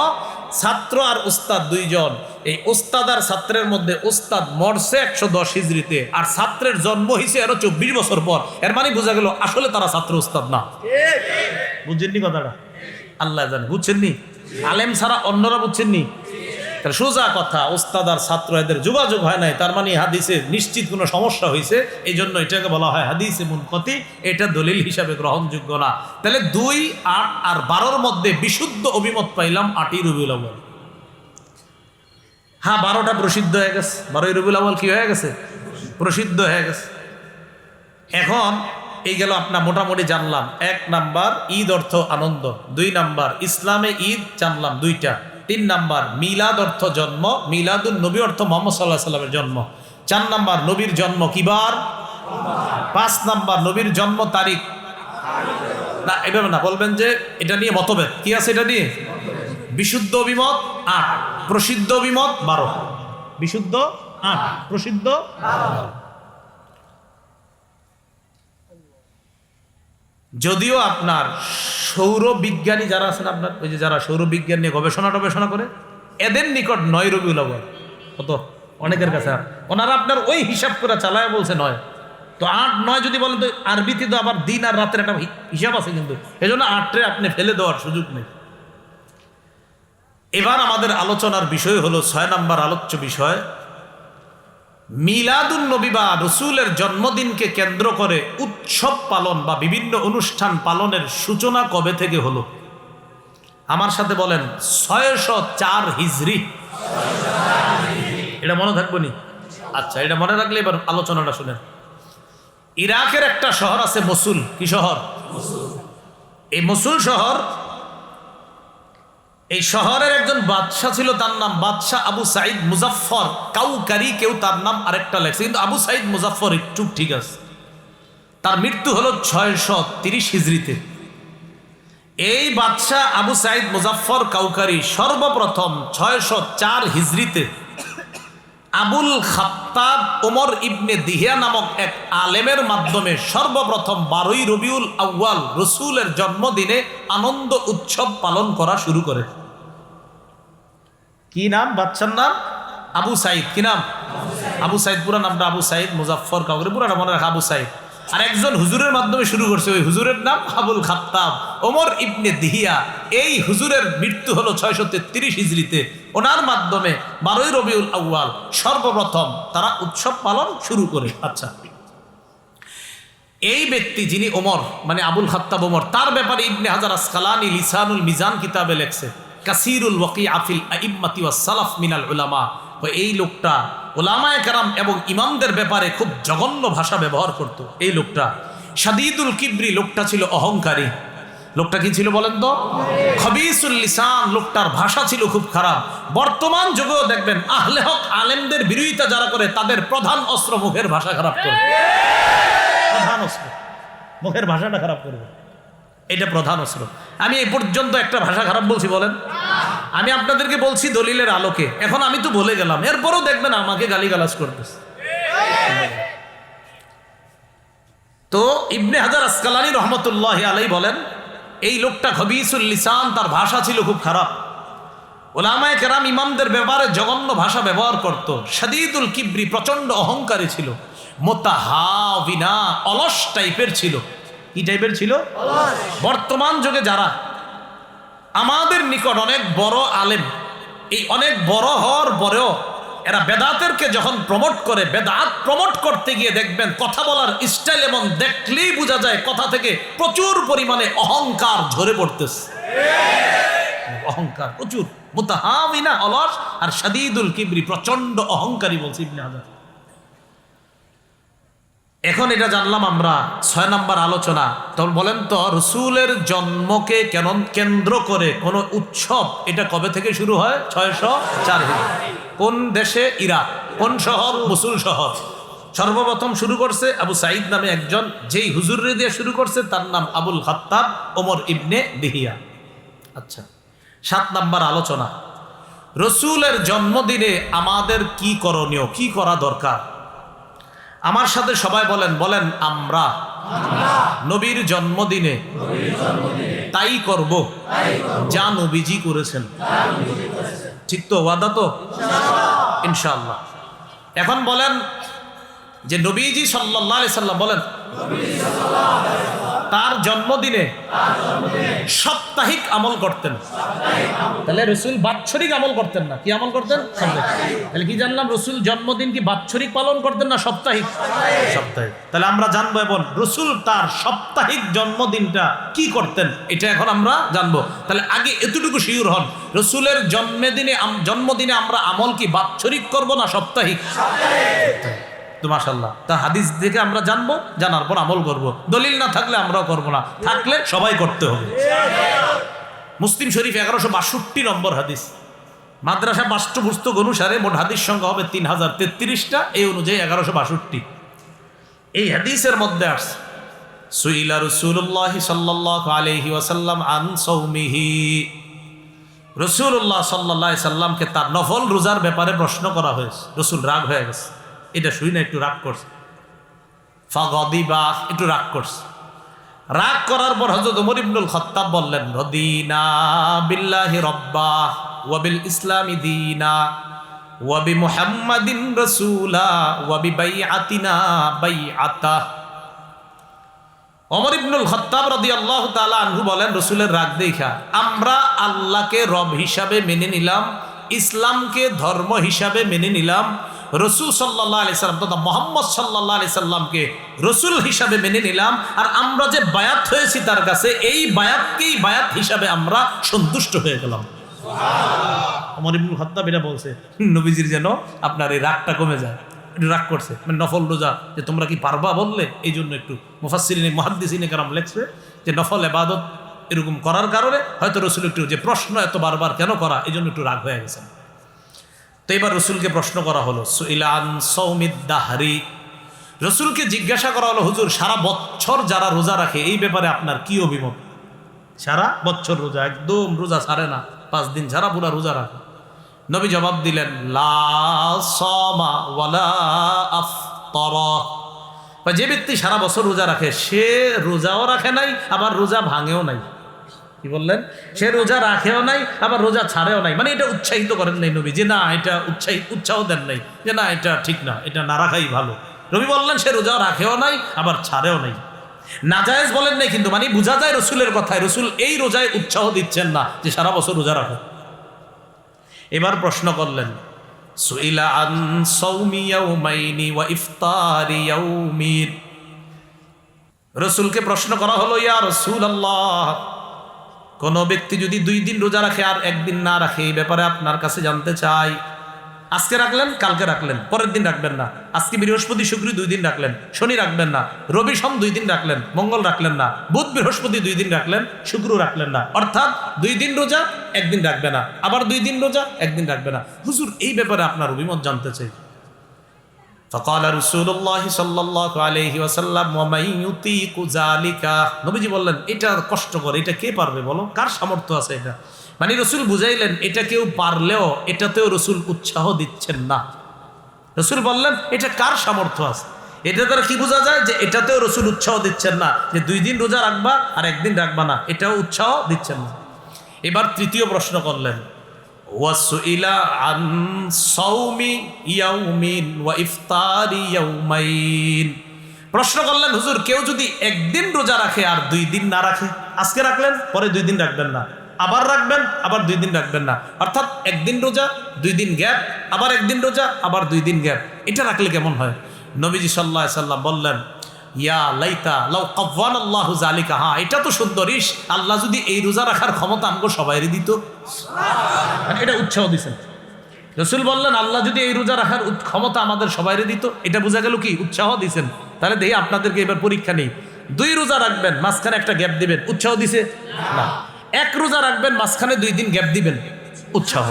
ছাত্র আর উস্তাদ দুইজন, এই উস্তাদ আর ছাত্রের মধ্যে উস্তাদ মরছে 110 হিজরিতে, আর ছাত্রের জন্ম হয়েছে আরো 24 বছর পর। এর মানে বোঝা গেল আসলে তারা ছাত্র উস্তাদ না। বুঝছেননি কথাটা? আল্লাহ জানে, বুঝছেননি? আলেম ছাড়া অন্যরা বুঝছেননি? তাহলে সোজা কথা, উস্তাদ আর ছাত্র এদের যোগাযোগ হয় নাই, তার মানে হাদিসে নিশ্চিত কোনো সমস্যা হয়েছে, এই জন্য এটাকে বলা হয় হাদিসে মুনকাতি। এটা দলিল হিসাবে গ্রহণযোগ্য না। তাহলে 2, 8 আর 12-র মধ্যে বিশুদ্ধ অভিমত পাইলাম 8ই রবিউল আউয়াল। হ্যাঁ, 12টা প্রসিদ্ধ হয়ে গেছে। 12ই রবিউল আউয়াল কি হয়ে গেছে? প্রসিদ্ধ হয়ে গেছে। এখন এই গেল আপনার মোটামুটি জানলাম। 1 নাম্বার ঈদ অর্থ আনন্দ, 2 নাম্বার ইসলামে ঈদ জানলাম 2টা, 3 নাম্বার মিলাদ অর্থ জন্ম, মিলাদুন নবী অর্থ মুহাম্মদ সাল্লাল্লাহু আলাইহি সাল্লামের জন্ম। 4 নাম্বার নবীর জন্ম কিবার? 5 নাম্বার নবীর জন্ম তারিখ। না, এভাবে না, বলবেন যে এটা নিয়ে মতভেদ। কি আছে এটা নিয়ে? বিশুদ্ধ অভিমত 8, প্রসিদ্ধ অভিমত 12। বিশুদ্ধ 8, প্রসিদ্ধ 12। যদিও আপনার সৌরবিজ্ঞানী যারা আছেন, আপনার ওই যে যারা সৌরবিজ্ঞান নিয়ে গবেষণা করে, এদের নিকট 9 রবিউল আউয়াল। কত? অনেকের কাছে ওনারা আপনার ওই হিসাব করে চালায় বলছে 9। তো 8, 9 যদি বলেন তো আরবিতে তো আবার দিন আর রাতের একটা হিসাব আছে, কিন্তু এই জন্য 8-রে আপনি ফেলে দেওয়ার সুযোগ নেই। এবার আমাদের আলোচনার বিষয় হলো 6 নাম্বার আলোচ্য বিষয়, মিলাদুন নবী বা রসুলের জন্মদিনকে কেন্দ্র করে উৎসব পালন বা বিভিন্ন অনুষ্ঠান পালনের সূচনা কবে থেকে হলো? আমার সাথে বলেন 604 হিজরি। এটা মনে থাকবো নি? আচ্ছা, এটা মনে রাখলে এবার আলোচনাটা শুনেন। ইরাকের একটা শহর আছে মসুল। কি শহর? এই মসুল শহর, এই শহরের একজন বাদশাহ ছিল, তার নাম বাদশাহ আবু সাঈদ মুজাফফর কাউকারি। কেউ তার নাম আরেকটা লেখছে, কিন্তু আবু সাঈদ মুজাফফর একটু ঠিক আছে। তার মৃত্যু হলো 630 হিজরিতে। এই বাদশাহ আবু সাইদ মুজাফফর কাউকারি সর্বপ্রথম 604 হিজরিতে আবুল খাত্তাব ওমর ইবনে দিহিয়া নামক এক আলেমের মাধ্যমে সর্বপ্রথম 12ই রবিউল আউয়াল রসুলের জন্মদিনে আনন্দ উৎসব পালন করা শুরু করে। কি নাম বাদশার নাম? আবু সাইদ। কি নাম? আবু সাইদ। পুরা নামটা আবু সাইদ মুজাফফর কাউকারি, পুরাটা মনে রাখা আবু সাইদ। আর একজন হুজুরের মাধ্যমে শুরু করছে, ওই হুজুরের নাম আবুল খাত্তাব ওমর ইবনে দিহিয়া। এই হুজুরের মৃত্যু হলো 633 হিজরিতে। ওনার মাধ্যমে 12ই রবিউল আউয়াল সর্বপ্রথম তারা উৎসব পালন শুরু করে। আচ্ছা, এই ব্যক্তি যিনি ওমর মানে আবুল খাত্তাব ওমর, তার ব্যাপারে ইবনে হাজার আসকালানি লিসানুল মিজান কিতাবে লেখছে কাসিরুল ওয়াকিআ ফিল আইম্মাতি ওয়াস সালাফ মিনাল উলামা। এই লোকটা উলামায়ে কেরাম এবং ইমামদের ব্যাপারে খুব জঘন্য ভাষা ব্যবহার করত। এই লোকটা শাদীদুল কিবরি, লোকটা ছিল অহংকারী। লোকটা কি ছিল বলেন তো? খবিসুল লিসান, লোকটার ভাষা ছিল খুব খারাপ। বর্তমান যুগেও দেখবেন আহলে হক আলেমদের বিরোধিতা যারা করে তাদের প্রধান অস্ত্র মুখের ভাষা খারাপ করে। প্রধান অস্ত্র মুখের ভাষাটা খারাপ করবে, এটা প্রধান অস্ত্র। আমি এই পর্যন্ত একটা ভাষা খারাপ বলছি বলেন? আমি আপনাদেরকে বলছি দলিলের আলোকে, এখন আমি তো বলে গেলাম, এরপরও দেখবেন আমাকে গালিগালাজ করতেছে। তো ইবনে হাজার আসকালানি রহমতুল্লাহি আলাইহি বলেন এই লোকটা খবিসুল লিসান, তার ভাষা ছিল খুব খারাপ। উলামায়ে কেরাম ইমামদের ব্যাপারে জঘন্য ভাষা ব্যবহার করত। শাদীদুল কিবরি, প্রচন্ড অহংকারী ছিল। মুতাহাবিনা, অলস টাইপের ছিল। কি টাইপের ছিল? বর্তমান যুগে যারা আমাদের নিকট অনেক বড় আলেম, এই অনেক বড় হওয়ার পরেও এরা বেদাতেরকে যখন প্রমোট করে, বেদাত প্রমোট করতে গিয়ে দেখবেন কথা বলার স্টাইল এমন দেখলেই বোঝা যায় কথা থেকে প্রচুর পরিমাণে অহংকার ঝরে পড়তেছে। অহংকার প্রচুর। মুতাহাবিনা, অলস, আর শাদীদুল কিবরি, প্রচন্ড অহংকারী বলছে ইবনে হাজার। এখন এটা জানলাম আমরা 6 নম্বর আলোচনা। তখন বলেন তো রসুলের জন্মকে কেন্দ্র করে কোন উৎসব এটা কবে থেকে শুরু হয়? 604 হিজরি। কোন দেশে? ইরাক। কোন শহর? মসুল শহর। সর্বপ্রথম শুরু করছে আবু সাইদ নামে একজন, যেই হুজুরে দিয়ে শুরু করছে তার নাম আবুল খাত্তাব ওমর ইবনে দিহিয়া। আচ্ছা, 7 নম্বর আলোচনা, রসুলের জন্মদিনে আমাদের কি করণীয়, কি করা দরকার? আমার সাথে সবাই বলেন, বলেন আমরা নবীর জন্মদিনে তাই করব যা নবীজি করেছেন। ঠিক তো? ওয়াদা তো? ইনশাআল্লাহ। এখন বলেন যে নবীজি সাল্লাল্লাহু আলাইহি সাল্লাম, বলেন তার জন্মদিনে সাপ্তাহিক আমল করতেন। তাহলে রসুল বাৎসরিক আমল করতেন না, কি আমল করতেন? তাহলে কি জানলাম? রসুল জন্মদিন কি বাৎসরিক পালন করতেন না সাপ্তাহিক? সাপ্তাহিক। তাহলে আমরা জানবো এবং রসুল তার সাপ্তাহিক জন্মদিনটা কি করতেন এটা এখন আমরা জানবো। তাহলে আগে এতটুকু শিওর হন, রসুলের জন্মদিনে আমরা আমল কি বাৎসরিক করব না সাপ্তাহিক? তো মাশাআল্লাহ, তা হাদিস থেকে আমরা জানবো, জানার পর আমল করব। দলিল না থাকলে আমরাও করবো না, থাকলে সবাই করতে হবে। মুসলিম শরীফ 1162 নম্বর হাদিস। মাদ্রাসা পাঠ্যপুস্তক অনুসারে মোট হাদিস সংখ্যা হবে 3033টা, এই অনুযায়ী 1162। এই হাদিসের মধ্যে আসছে সুইলা রাসূলুল্লাহ সাল্লাল্লাহু আলাইহি ওয়াসাল্লাম আন সাওমিহি। রাসূলুল্লাহ সাল্লাল্লাহু আলাইহি সাল্লামকে তার নফল রোজার ব্যাপারে প্রশ্ন করা হয়েছে। রাসূল রাগ হয়ে গেছে, এটা শুই না, একটু রাগ করছে। ফাগাদিবা, একটু রাগ করছে। রাগ করার পর হযরত ওমর ইবনুল খাত্তাব বললেন, রদিনা বিল্লাহি রাব্বা ওয়া বিল ইসলামি দীনা ওয়া বি মুহাম্মাদিন রাসূলা ওয়া বি বাইআতিনা বাইআতা। ওমর ইবনুল খাত্তাব রাদিয়াল্লাহু তাআলা আনহু বলেন, রাসূলের রাগ দেখা আমরা আল্লাহকে রব হিসাবে মেনে নিলাম, ইসলামকে ধর্ম হিসাবে মেনে নিলাম, রসুল সাল্লাল্লাহু আলাইহি সাল্লাম তথা মুহাম্মদ সাল্লাল্লাহু আলাইহি সাল্লামকে রসুল হিসাবে মেনে নিলাম, আর আমরা যে বায়াত হয়েছি তার কাছে, এই বায়াতকেই বায়াত হিসাবে আমরা সন্তুষ্ট হয়ে গেলাম। ওমর ইবনুল খাত্তাব এটা বলছে নবীজির যেন আপনার এই রাগটা কমে যায়। একটু রাগ করছে, মানে নফল রোজা যে তোমরা কি পারবা বললে, এই জন্য একটু মুফাসসিরিনে মুহাদ্দিসিনে কেরাম লেখছে যে নফল ইবাদত এরকম করার কারণে হয়তো রসুল একটু যে প্রশ্ন এত বারবার কেন করা, এই জন্য একটু রাগ হয়ে গেছে। তো এবার রসুলকে প্রশ্ন করা হলো, সুইলান সৌমিদ দাহরি, রসুলকে জিজ্ঞাসা করা হলো, হুজুর সারা বছর যারা রোজা রাখে এই ব্যাপারে আপনার কি অভিমত? সারা বছর রোজা, একদম রোজা ছাড়ে না, 5 দিন ছাড়া পুরা রোজা রাখে। নবী জবাব দিলেন, লা সামা ওয়ালা আফতারা। যে ব্যক্তি সারা বছর রোজা রাখে সে রোজাও রাখে নাই, আবার রোজা ভাঙেও নাই। কি বললেন? সে রোজা রাখেও নাই, আবার রোজা ছাড়েও নাই। মানে এটা উৎসাহিত করেন নাই নবী, যে না এটা উৎসাহ দেন নাই, যে না এটা ঠিক না, এটা না রাখাই ভালো। নবী বললেন সে রোজা রাখেও নাই, আবার ছাড়েও নাই। নাজায়েজ বলেন নাই, কিন্তু মানে বোঝা যায় রসুলের কথায় রসুল এই রোজায় উৎসাহ দিচ্ছেন না যে সারা বছর রোজা রাখো। এবার প্রশ্ন করলেন, সুইলা আন সাওমি ইয়াউমাইনি ওয়া ইফতারি ইয়াউমিন। রসুলকে প্রশ্ন করা হলো, ইয়া রাসূলুল্লাহ, কোন ব্যক্তি যদি 2 দিন রোজা রাখে আর 1 দিন না রাখে, এই ব্যাপারে আপনার কাছে জানতে চাই। আজকে রাখলেন, কালকে রাখলেন, পরের দিন রাখবেন না। আজকে বৃহস্পতি শুক্র 2 দিন রাখলেন, শনি রাখবেন না। রবি সোম 2 দিন রাখলেন, মঙ্গল রাখলেন না। বুধ বৃহস্পতি 2 দিন রাখলেন, শুক্র রাখলেন না। অর্থাৎ 2 দিন রোজা 1 দিন রাখবে না, আবার 2 দিন রোজা 1 দিন রাখবে না। হুজুর এই ব্যাপারে আপনার অভিমত জানতে চাই। فقال رسول الله صلى الله عليه وسلم ومن يطيق ذلك। নবীজি বললেন, এটা কষ্টকর, এটা কে পারবে বলো, কার সামর্থ্য আছে এটা? মানে রসুল বুঝাইলেন এটা কেউ পারলেও এটাতেও রসুল উৎসাহ দিচ্ছেন না। রসুল বললেন এটা কার সামর্থ্য আছে। এটা দ্বারা কি বোঝা যায়? যে এটাতেও রসুল উৎসাহ দিচ্ছেন না, যে 2 দিন রোজা রাখবা আর 1 দিন রাখবা না, এটাও উৎসাহ দিচ্ছেন না। এবার তৃতীয় প্রশ্ন করলেন, ওয়াসুইলা আন সাওমি ইয়াউমিন ওয়া ইফতারি ইয়াউমাইন। প্রশ্ন করলেন, হুজুর কেউ যদি 1 দিন রোজা রাখে আর 2 দিন না রাখে, আজকে রাখলেন পরে 2 দিন রাখবেন না, আবার রাখবেন আবার 2 দিন রাখবেন না, অর্থাৎ 1 দিন রোজা 2 দিন গ্যাপ, আবার 1 দিন রোজা আবার 2 দিন গ্যাপ, এটা রাখলে কেমন হয়? নবীজি সাল্লাল্লাহু আলাইহি সাল্লাম বললেন, ইয়া লাইতা লাউ কাওয়ানাল্লাহু যালিকা। হ্যাঁ, এটা তো সুন্দর, ইস আল্লাহ যদি এই রোজা রাখার ক্ষমতা আমগো সবাইরে দিত। সুবহানাল্লাহ, এটা উৎসাহ দিয়েছেন রাসূল। বললেন আল্লাহ যদি এই রোজা রাখার ক্ষমতা আমাদের সবাইরে দিত, এটা বোঝা গেল কি উৎসাহ দিয়েছেন। তাহলে দেখি আপনাদেরকে এবার পরীক্ষা নেই। 2 রোজা রাখবেন, মাঝখানে একটা গ্যাপ দিবেন, উৎসাহ দিছে না। 1 রোজা রাখবেন, মাঝখানে 2 দিন গ্যাপ দিবেন, উৎসাহ।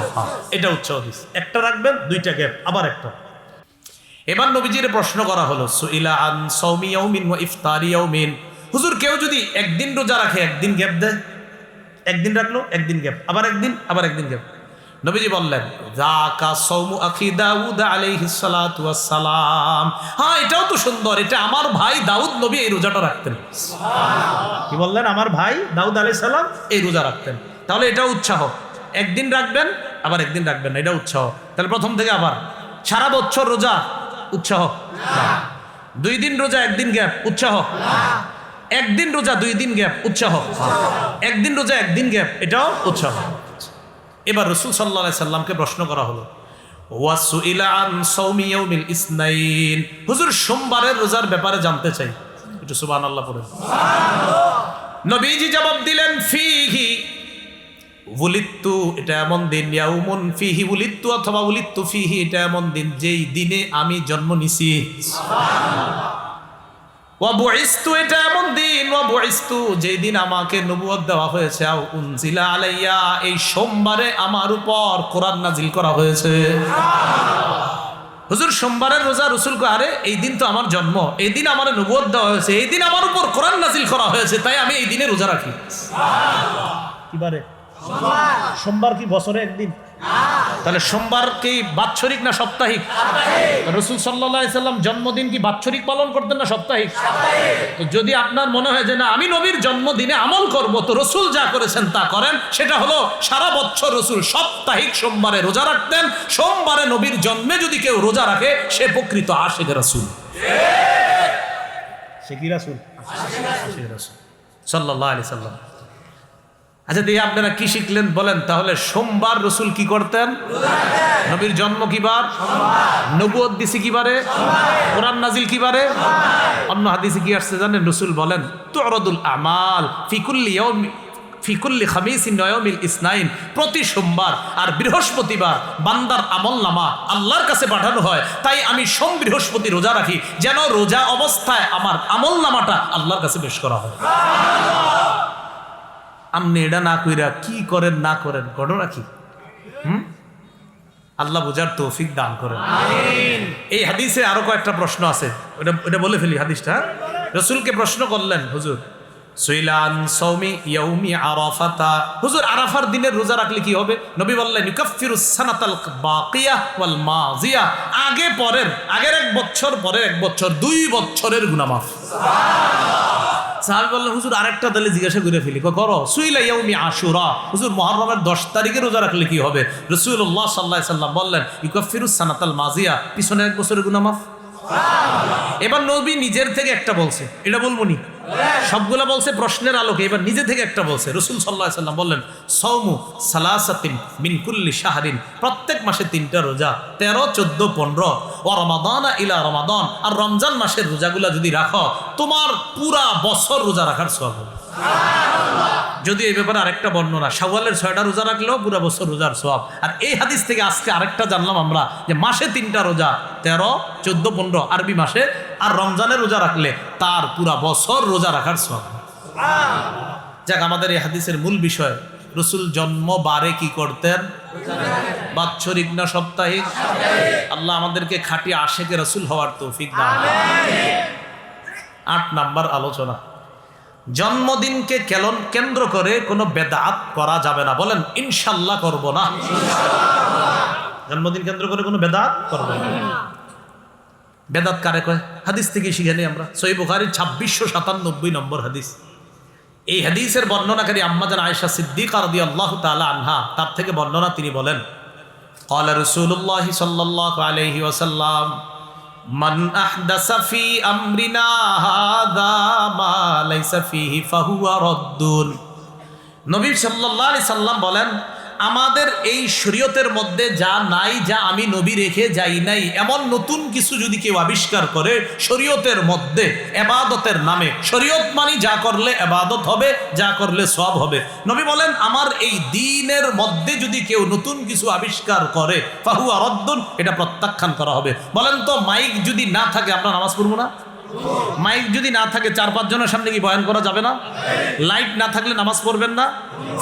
এটা উৎসাহ দিছে। একটা রাখবেন, 2টা গ্যাপ, আবার একটা। এবার নবীজির প্রশ্ন করা হলো, সুইলা আন সাওমি ইয়াউমিন ওয়া ইফতারি ইয়াউমিন। হুজুর কেউ যদি 1 দিন রোজা রাখে 1 দিন গ্যাপ দেয়, 1 দিন রাখলো 1 দিন গ্যাপ, আবার 1 দিন আবার 1 দিন গ্যাপ। নবীজি বললেন, যাকা সাওমু আখি দাউদ আলাইহিস সালাতু ওয়াস সালাম। হ্যাঁ, এটাও তো সুন্দর, এটা আমার ভাই দাউদ নবী এই রোজাটা রাখতেন। সুবহানাল্লাহ, কি বললেন? আমার ভাই দাউদ আলাইহিস সালাম এই রোজা রাখতেন। তাহলে এটাও উৎসাহ। 1 দিন রাখবেন আবার 1 দিন রাখবেন না, এটা উৎসাহ। তাহলে প্রথম থেকে আবার সারা বছর রোজা উৎসাহ না। 2 দিন রোজা 1 দিন গ্যাপ, উৎসাহ না। 1 দিন রোজা 2 দিন গ্যাপ, উৎসাহ। 1 দিন রোজা 1 দিন গ্যাপ, এটাও উৎসাহ। এবার রাসূল সাল্লাল্লাহু আলাইহি সাল্লামকে প্রশ্ন করা হলো, ওয়াসুইলা আন সাওমি ইয়াউমিল ইসনাইন। হুজুর সোমবারের রোজার ব্যাপারে জানতে চাই। একটু সুবহানাল্লাহ পড়েন। সুবহানাল্লাহ। নবীজি জবাব দিলেন, ফিহি উলিত্তু, এটা এমন দিন, ইয়াউমুন ফিহি উলিত্তু অথবা উলিত্তু ফিহি, এটা এমন দিন যেই দিনে আমি জন্ম নিছি। সুবহানাল্লাহ। ওয়া বুইস্তু, এটা এমন দিন, ওয়া বুইস্তু যেই দিন আমাকে নবুয়ত দেওয়া হয়েছে। আও উনজিলা আলাইয়া, এই সোমবারে আমার উপর কোরআন নাজিল করা হয়েছে। সুবহানাল্লাহ। হুজুর সোমবারের রোজা, রাসূল কয় আরে এই দিন তো আমার জন্ম, এই দিন আমার নবুয়ত দেওয়া হয়েছে, এই দিন আমার উপর কোরআন নাজিল করা হয়েছে, তাই আমি এই দিনে রোজা রাখি। সুবহানাল্লাহ। কিবারে? সোমবার কি বছরে 1 দিন? তাহলে সোমবার কি বাৎসরিক না সাপ্তাহিক? রাসূল সাল্লাল্লাহু আলাইহি সাল্লাম জন্মদিন কি বাৎসরিক পালন করতেন না সাপ্তাহিক? তো যদি আপনার মনে হয় যে না আমি নবীর জন্মদিনে আমল করব, তো রাসূল যা করেছেন তা করেন। সেটা হলো সারা বছর রাসূল সাপ্তাহিক সোমবারে রোজা রাখতেন। সোমবারে নবীর জন্মে যদি কেউ রোজা রাখে সে প্রকৃত আশিক রাসূল। সে কি রাসূল? আশিক রাসূল সাল্লাল্লাহু আলাইহি সাল্লাম। আচ্ছা দেখি আপনারা কি শিখলেন বলেন। তাহলে সোমবার রসুল কি করতেন? নবীর জন্ম কিবার? নবুয়ত দিছি কিবারে? কোরআন নাজিল কিবারে? অন্য হাদিসে কি আসছে জানেন? রসুল বলেন, তুরাদুল আমাল ফি কুল্লি খামিসিন ওয়া ইয়াউমিল ইসনাইন, প্রতি সোমবার আর বৃহস্পতিবার বান্দার আমলনামা আল্লাহর কাছে পাঠানো হয়। তাই আমি সোম বৃহস্পতি রোজা রাখি, যেন রোজা অবস্থায় আমার আমলনামাটা আল্লাহর কাছে পেশ করা হয়। আপনি এটা না কইরা কি করেন না করেন, ঘটনা কি? আল্লাহ বুঝার তৌফিক দান করেন। আমিন। এই হাদিসে আরো কয়েকটা প্রশ্ন আছে, ওটা বলে ফেলি হাদিসটা। রাসূলকে প্রশ্ন করলেন, হুজুর সুইলান সাওমি ইয়াউমি আরাফাতা, হুজুর আরাফার দিনের রোজা রাখলে কি হবে? নবী বললেন ইউকাফফিরুস সানাতাল বাকিয়া ওয়াল মাজিয়া, আগের এক বছর পরের এক বছর 2 বছরের গুনাহ মাফ। সাহাবী বললেন হুজুর আরেকটা দলে জিজ্ঞাসা করে ফেলি, করো। সুইলা ইয়াউমি আশুরা, হুজুর মুহররমের 10 তারিখে রোজা রাখলে কি হবে? রাসূলুল্লাহ সাল্লাল্লাহু আলাইহি সাল্লাম বললেন ইউকাফফিরুস সানাতাল মাজিয়া, পিছনের এক বছরের গুনাহ মাফ। এবার নবী নিজের থেকে একটা বলছে, এটা বলবো নি? সবগুলা বলছে প্রশ্নের আলোকে, এবার নিজে থেকে একটা বলছে। রাসূল সাল্লাল্লাহু আলাইহি সাল্লাম বললেন সাওমু সালাসাতিন মিন কুল্লি শাহরিন, প্রত্যেক মাসে 3টা রোজা, 13, 14, 15, ওয়া রমাদানা ইলা রমাদান, আর রমজান মাসের রোজাগুলা যদি রাখো তোমার পুরা বছর রোজা রাখার সওয়াব হবে। যদি এই ব্যাপারে আরেকটা বর্ণনা, শাওয়ালের 6টা রোজা রাখলেও পুরা বছর রোজার সওয়াব। আর এই হাদিস থেকে আজকে আরেকটা জানলাম আমরা যে মাসে 3টা রোজা, 13, 14, 15 আরবি মাসে, আর রমজানের রোজা রাখলে তার পুরা বছর রোজা রাখার সওয়াব। যাক, আমাদের এই হাদিসের মূল বিষয়, রাসূল জন্মবারে কি করতেন? বাৎসরিক না সাপ্তাহিক? আল্লাহ আমাদেরকে খাঁটি আশেকে রাসূল হওয়ার তৌফিক দান করুন। 8 নাম্বার আলোচনা, জন্মদিনকে কেন্দ্র করে কোনো বেদাত করা যাবে না। বলেন ইনশাআল্লাহ করব না। জন্মদিন কেন্দ্র করে কোনো বেদাত করব না। বেদাত কারে কয়? হাদিস থেকে শিখে নিই আমরা। সহিহ বুখারীর 2697 নম্বর হাদিস। এই হাদিসের বর্ণনাকারী আম্মা জান আয়েশা সিদ্দিকা রাদিয়াল্লাহু তাআলা আনহা, তার থেকে বর্ণনা, তিনি বলেন ক্বালা রাসূলুল্লাহ সাল্লাল্লাহু আলাইহি ওয়াসাল্লাম মান আহদাসা ফি আমরিনা হাযা মা লাইসা ফিহি ফাহুয়া রাদ্দুন। নবী সাল্লাল্লাহু আলাইহি সাল্লাম বলেন, আমাদের এই শরীয়তের মধ্যে যা নাই, যা আমি নবী রেখে যাই নাই, এমন নতুন কিছু যদি কেউ আবিষ্কার করে শরীয়তের মধ্যে ইবাদতের নামে, শরীয়ত মানে যা করলে ইবাদত হবে, যা করলে সওয়াব হবে, নবী বলেন আমার এই দ্বীনের মধ্যে যদি কেউ নতুন কিছু আবিষ্কার করে ফাহুয়া রাদ্দুন, এটা প্রত্যাখ্যান করা হবে। বলেন তো, মাইক যদি না থাকে আমরা নামাজ পড়বো না? মাইক যদি না থাকে 4-5 জনের সামনে কি বয়ান করা যাবে না? লাইট না থাকলে নামাজ পড়বেন না?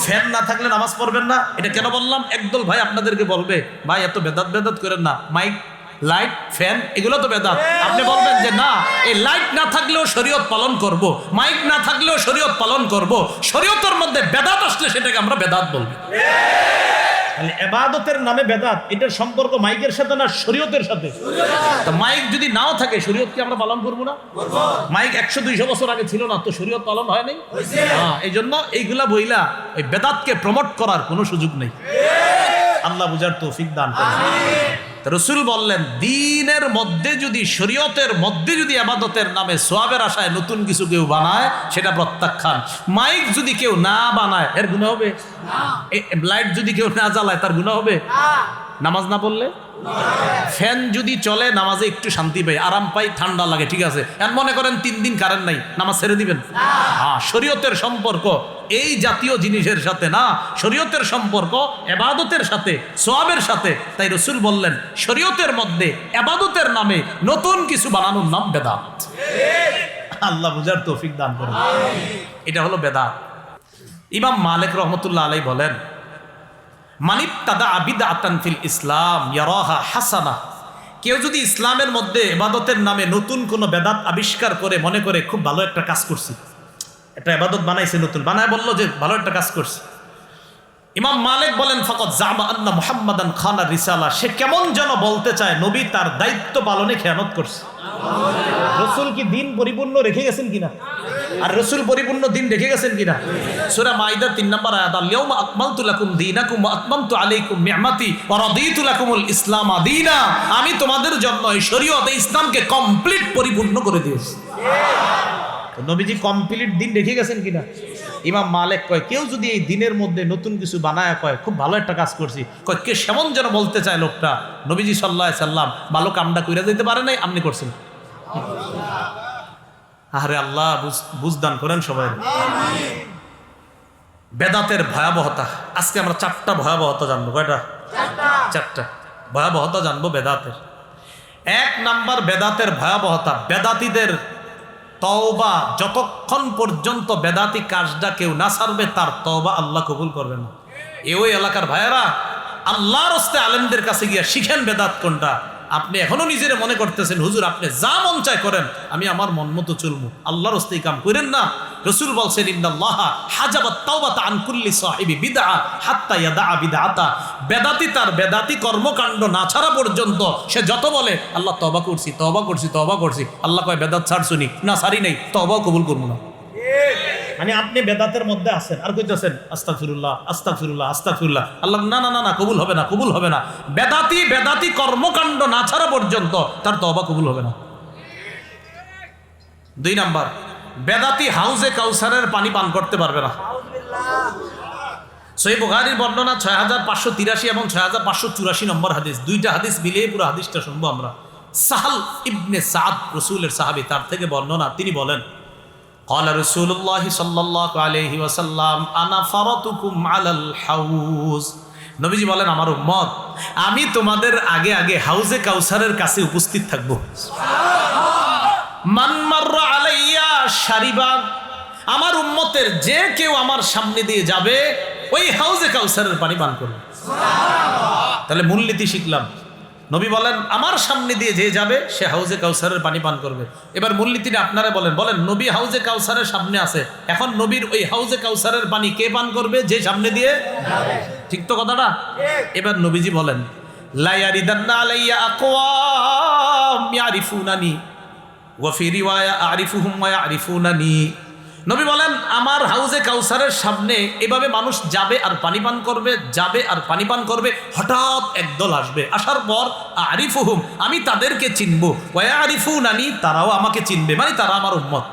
ফ্যান না থাকলে নামাজ পড়বেন না? এটা কেন বললাম? একদল ভাই আপনাদেরকে বলবে ভাই এত বেদাত করেন না, মাইক, লাইট, ফ্যান এগুলো তো বেদাত। আপনি বলবেন যে না, এই লাইট না থাকলেও শরীয়ত পালন করব, মাইক না থাকলেও শরীয়ত পালন করব, শরীয়তের মধ্যে বেদাত আসলে সেটাকে আমরা বেদাত বলবো। ইবাদতের নামে বেদাত, এটার সম্পর্ক মাইকের সাথে না শরীয়তের সাথে? তো মাইক যদি নাও থাকে শরীয়ত কি আমরা পালন করবো না? মাইক 100-200 বছর আগে ছিল না, তো শরীয়ত পালন হয় নাই? এই জন্য এইগুলা বইলা এই বেদাতকে প্রমোট করার কোনো সুযোগ নেই। আল্লাহ বুঝার তৌফিক দান করুন। রাসূল বললেন দ্বীনের মধ্যে যদি, শরীয়তের মধ্যে যদি ইবাদতের নামে সওয়াবের আশায় নতুন কিছু কেউ বানায়, সেটা প্রত্যাখ্যান। মাইক যদি কেউ না বানায় এর গুনাহ হবে না। লাইট যদি কেউ না জ্বালায় তার গুনাহ হবে না। নামাজ না পড়লে, ফ্যান যদি চলে নামাজে একটু শান্তি পাই, আরাম পাই, ঠান্ডা লাগে, ঠিক আছে। আর মনে করেন 3 দিন কারেন্ট নাই, নামাজ ছেড়ে দিবেন? শরীয়তের সম্পর্ক এই জাতীয় জিনিসের সাথে না, শরীয়তের সম্পর্ক ইবাদতের সাথে, সওয়াবের সাথে। তাই রাসূল বললেন শরীয়তের মধ্যে ইবাদতের নামে নতুন কিছু বানানোর নাম বেদাত। আল্লাহ বুঝার তৌফিক দান করুন। এটা হলো বেদাত। ইমাম মালিক রহমতুল্লাহ আলাইহি বলেন মানিবতাদা বিদআতান ফিল ইসলাম ইয়ারাহা হাসানা, কেউ যদি ইসলামের মধ্যে ইবাদতের নামে নতুন কোনো বেদাত আবিষ্কার করে মনে করে খুব ভালো একটা কাজ করছি, একটা ইবাদত বানাইছে, নতুন বানায় বলল যে ভালো একটা কাজ করছে, ইমাম মালিক বলেন ফাকাদ জামা আন্না মুহাম্মাদান খানা রিসালা, সে কেমন যেন বলতে চায় নবী তার দায়িত্ব পালনে খেয়ানত করছে। রাসূল কি দিন পরিপূর্ণ রেখে গেছেন কিনা? আর রাসূল পরিপূর্ণ দিন রেখে গেছেন কিনা? সূরা মাইদা 3 নম্বর আয়াত, আল ইয়াউমা আকমালতু লাকুম দীনাকুম ওয়া আতমামতু আলাইকুম নি'মাতি ওয়া রাদিতু লাকুমুল ইসলাম দীনা, আমি তোমাদের জন্য এই শরীয়ত, এই ইসলামকে কমপ্লিট পরিপূর্ণ করে দিয়েছি। নবীজি কমপ্লিট দিন রেখে গেছেন কিনা? ইমাম মালিক কয় কেউ যদি এই দিনের মধ্যে নতুন কিছু বানায় কয় খুব ভালো একটা কাজ করছি, কয় কে সেমন যেন বলতে চায় লোকটা নবীজি সাল্লাল্লাহু আলাইহি সাল্লাম ভালো কামটা কইরা দিতে পারে নাই, আপনি করছেন। আরে আল্লাহ বুঝদান করেন সবাই। বেদাতের ভয়াবহতা, আজকে আমরা 4টা ভয়াবহতা জানবো। কয়টা? 4টা ভয়াবহতা জানবো বেদাতের। 1 নাম্বার বেদাতের ভয়াবহতা, বেদাতীদের তওবা, যতক্ষণ পর্যন্ত বেদাতি কাজটা কেউ না ছাড়বে তার তওবা আল্লাহ কবুল করবে না। ওই এলাকার ভাইয়েরা, আল্লাহর রাস্তে আলেমদের কাছে গিয়া শিখেন বেদাত কোনটা। আপনি এখনো নিজের মনে করতেছেন হুজুর আপনি যা মন চায় করেন, আমি আমার মন মতো চলবো, আল্লাহর রাস্তে কাম করেন না, রাসূল বলছেন ইন্নাল্লাহ হাজাবাত তাওবাতা আন কুল্লি সাহিবি বিদআ হাত্তা ইয়াদা বিদআতা। বেদাতি তার বেদাতি কর্মকাণ্ড না ছাড়া পর্যন্ত সে যত বলে আল্লাহ তওবা করছি তওবা করছি তওবা করছি, আল্লাহ কয় বেদাত ছাড়ছুনি না, ছাড়ি নাই, তওবাও কবুল করব না। মানে আপনি বেদাতের মধ্যে আছেন আর কইতেছেন আস্তাগফিরুল্লাহ আস্তাগফিরুল্লাহ আস্তাগফিরুল্লাহ, আল্লাহ না না না না, কবুল হবে না, কবুল হবে না। বেদাতি কর্মকাণ্ড না ছাড়া পর্যন্ত তার তওবা কবুল হবে না। 2 নাম্বার, বেদাতি হাউজে কাউসারের পানি পান করতে পারবে না। সহিহ বুখারীর বর্ণনা 6583 এবং 6584 নম্বর হাদিস, 2টা হাদিস মিলিয়ে পুরো হাদিসটা শুনবো আমরা। সাহাল ইবনে সাদ রাসূলের সাহাবী, তার থেকে বর্ণনা, তিনি বলেন قال رسول الله صلى الله عليه وسلم انا فرطكم على الحوض। নবীজি বলেন আমার উম্মত, আমি তোমাদের আগে আগে হাউজে কাউসারের কাছে উপস্থিত থাকব। মান মাররা আলাইয়া শারিবা, আমার উম্মতের যে কেউ আমার সামনে দিয়ে যাবে ওই হাউজে কাউসারের পানি পান করবে। তাহলে মূলনীতি শিখলাম, নবী বলেন আমার সামনে দিয়ে যে যাবে সে হাউজে কাউসারের পানি পান করবে। এবার মূলনীতিটা আপনারা বলেন নবী হাউজে কাউসারের সামনে আছে, এখন নবীর ওই হাউজে কাউসারের পানি কে পান করবে? যে সামনে দিয়ে যাবে। ঠিক তো কথাটা? এবার নবীজি বলেন লা ইয়ারিদান্না আলাইয়া আকওয়াম ইয়ারিফুনানি ওয়া ফি রিওয়ায়া আরিফুহুম ওয়া ইয়ারিফুনানি। নবী বলেন আমার হাউজে কাউসারের সামনে এভাবে মানুষ যাবে আর পানি পান করবে, যাবে আর পানি পান করবে, হঠাৎ একদল আসবে, আসার পর আরিফুহুম, আমি তাদেরকে চিনবো, ওয়া ইয়ারিফুনানি, তারাও আমাকে চিনবে, মানে তারা আমার উম্মত।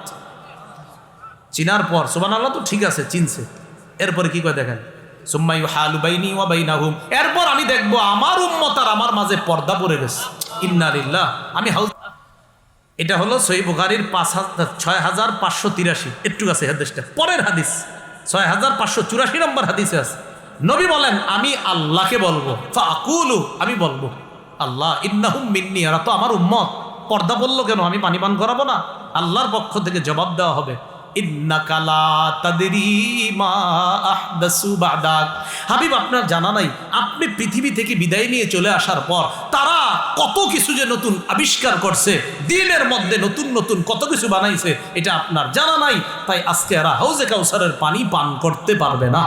চিনার পর সুবহানাল্লাহ, তো ঠিক আছে চিনছে, এরপরে কি করে দেখেন সুম্মা ইউহালু বাইনি ওয়া বাইনাহুম, এরপর আমি দেখবো আমার উম্মত আর আমার মাঝে পর্দা পড়ে গেছে। ইন্না লিল্লাহ। আমি হাউজ, এটা হলো সহিহ বুখারীর 6583, একটু আছে হাদিসটা, পরের হাদিস 6584 নম্বর হাদিসে আছে। নবী বলেন আমি আল্লাহকে বলবো, ফাকুলু, আমি বলবো আল্লাহ ইন্নাহুম মিন্নি, এরা তো আমার উম্মত, পর্দা বললো কেন, আমি পানি পান করাবো না? আল্লাহর পক্ষ থেকে জবাব দেওয়া হবে ইন্নাকা লা তাদরি মা আহদাসু বাদাক। হাবিব আপনার জানা নাই, আপনি পৃথিবী থেকে বিদায় নিয়ে চলে আসার পর তারা কত কিছু যে নতুন আবিষ্কার করছে, দিনের মধ্যে নতুন নতুন কত কিছু বানাইছে, এটা আপনার জানা নাই, তাই আজকে এরা হাউজে কাউসারের পানি পান করতে পারবে না।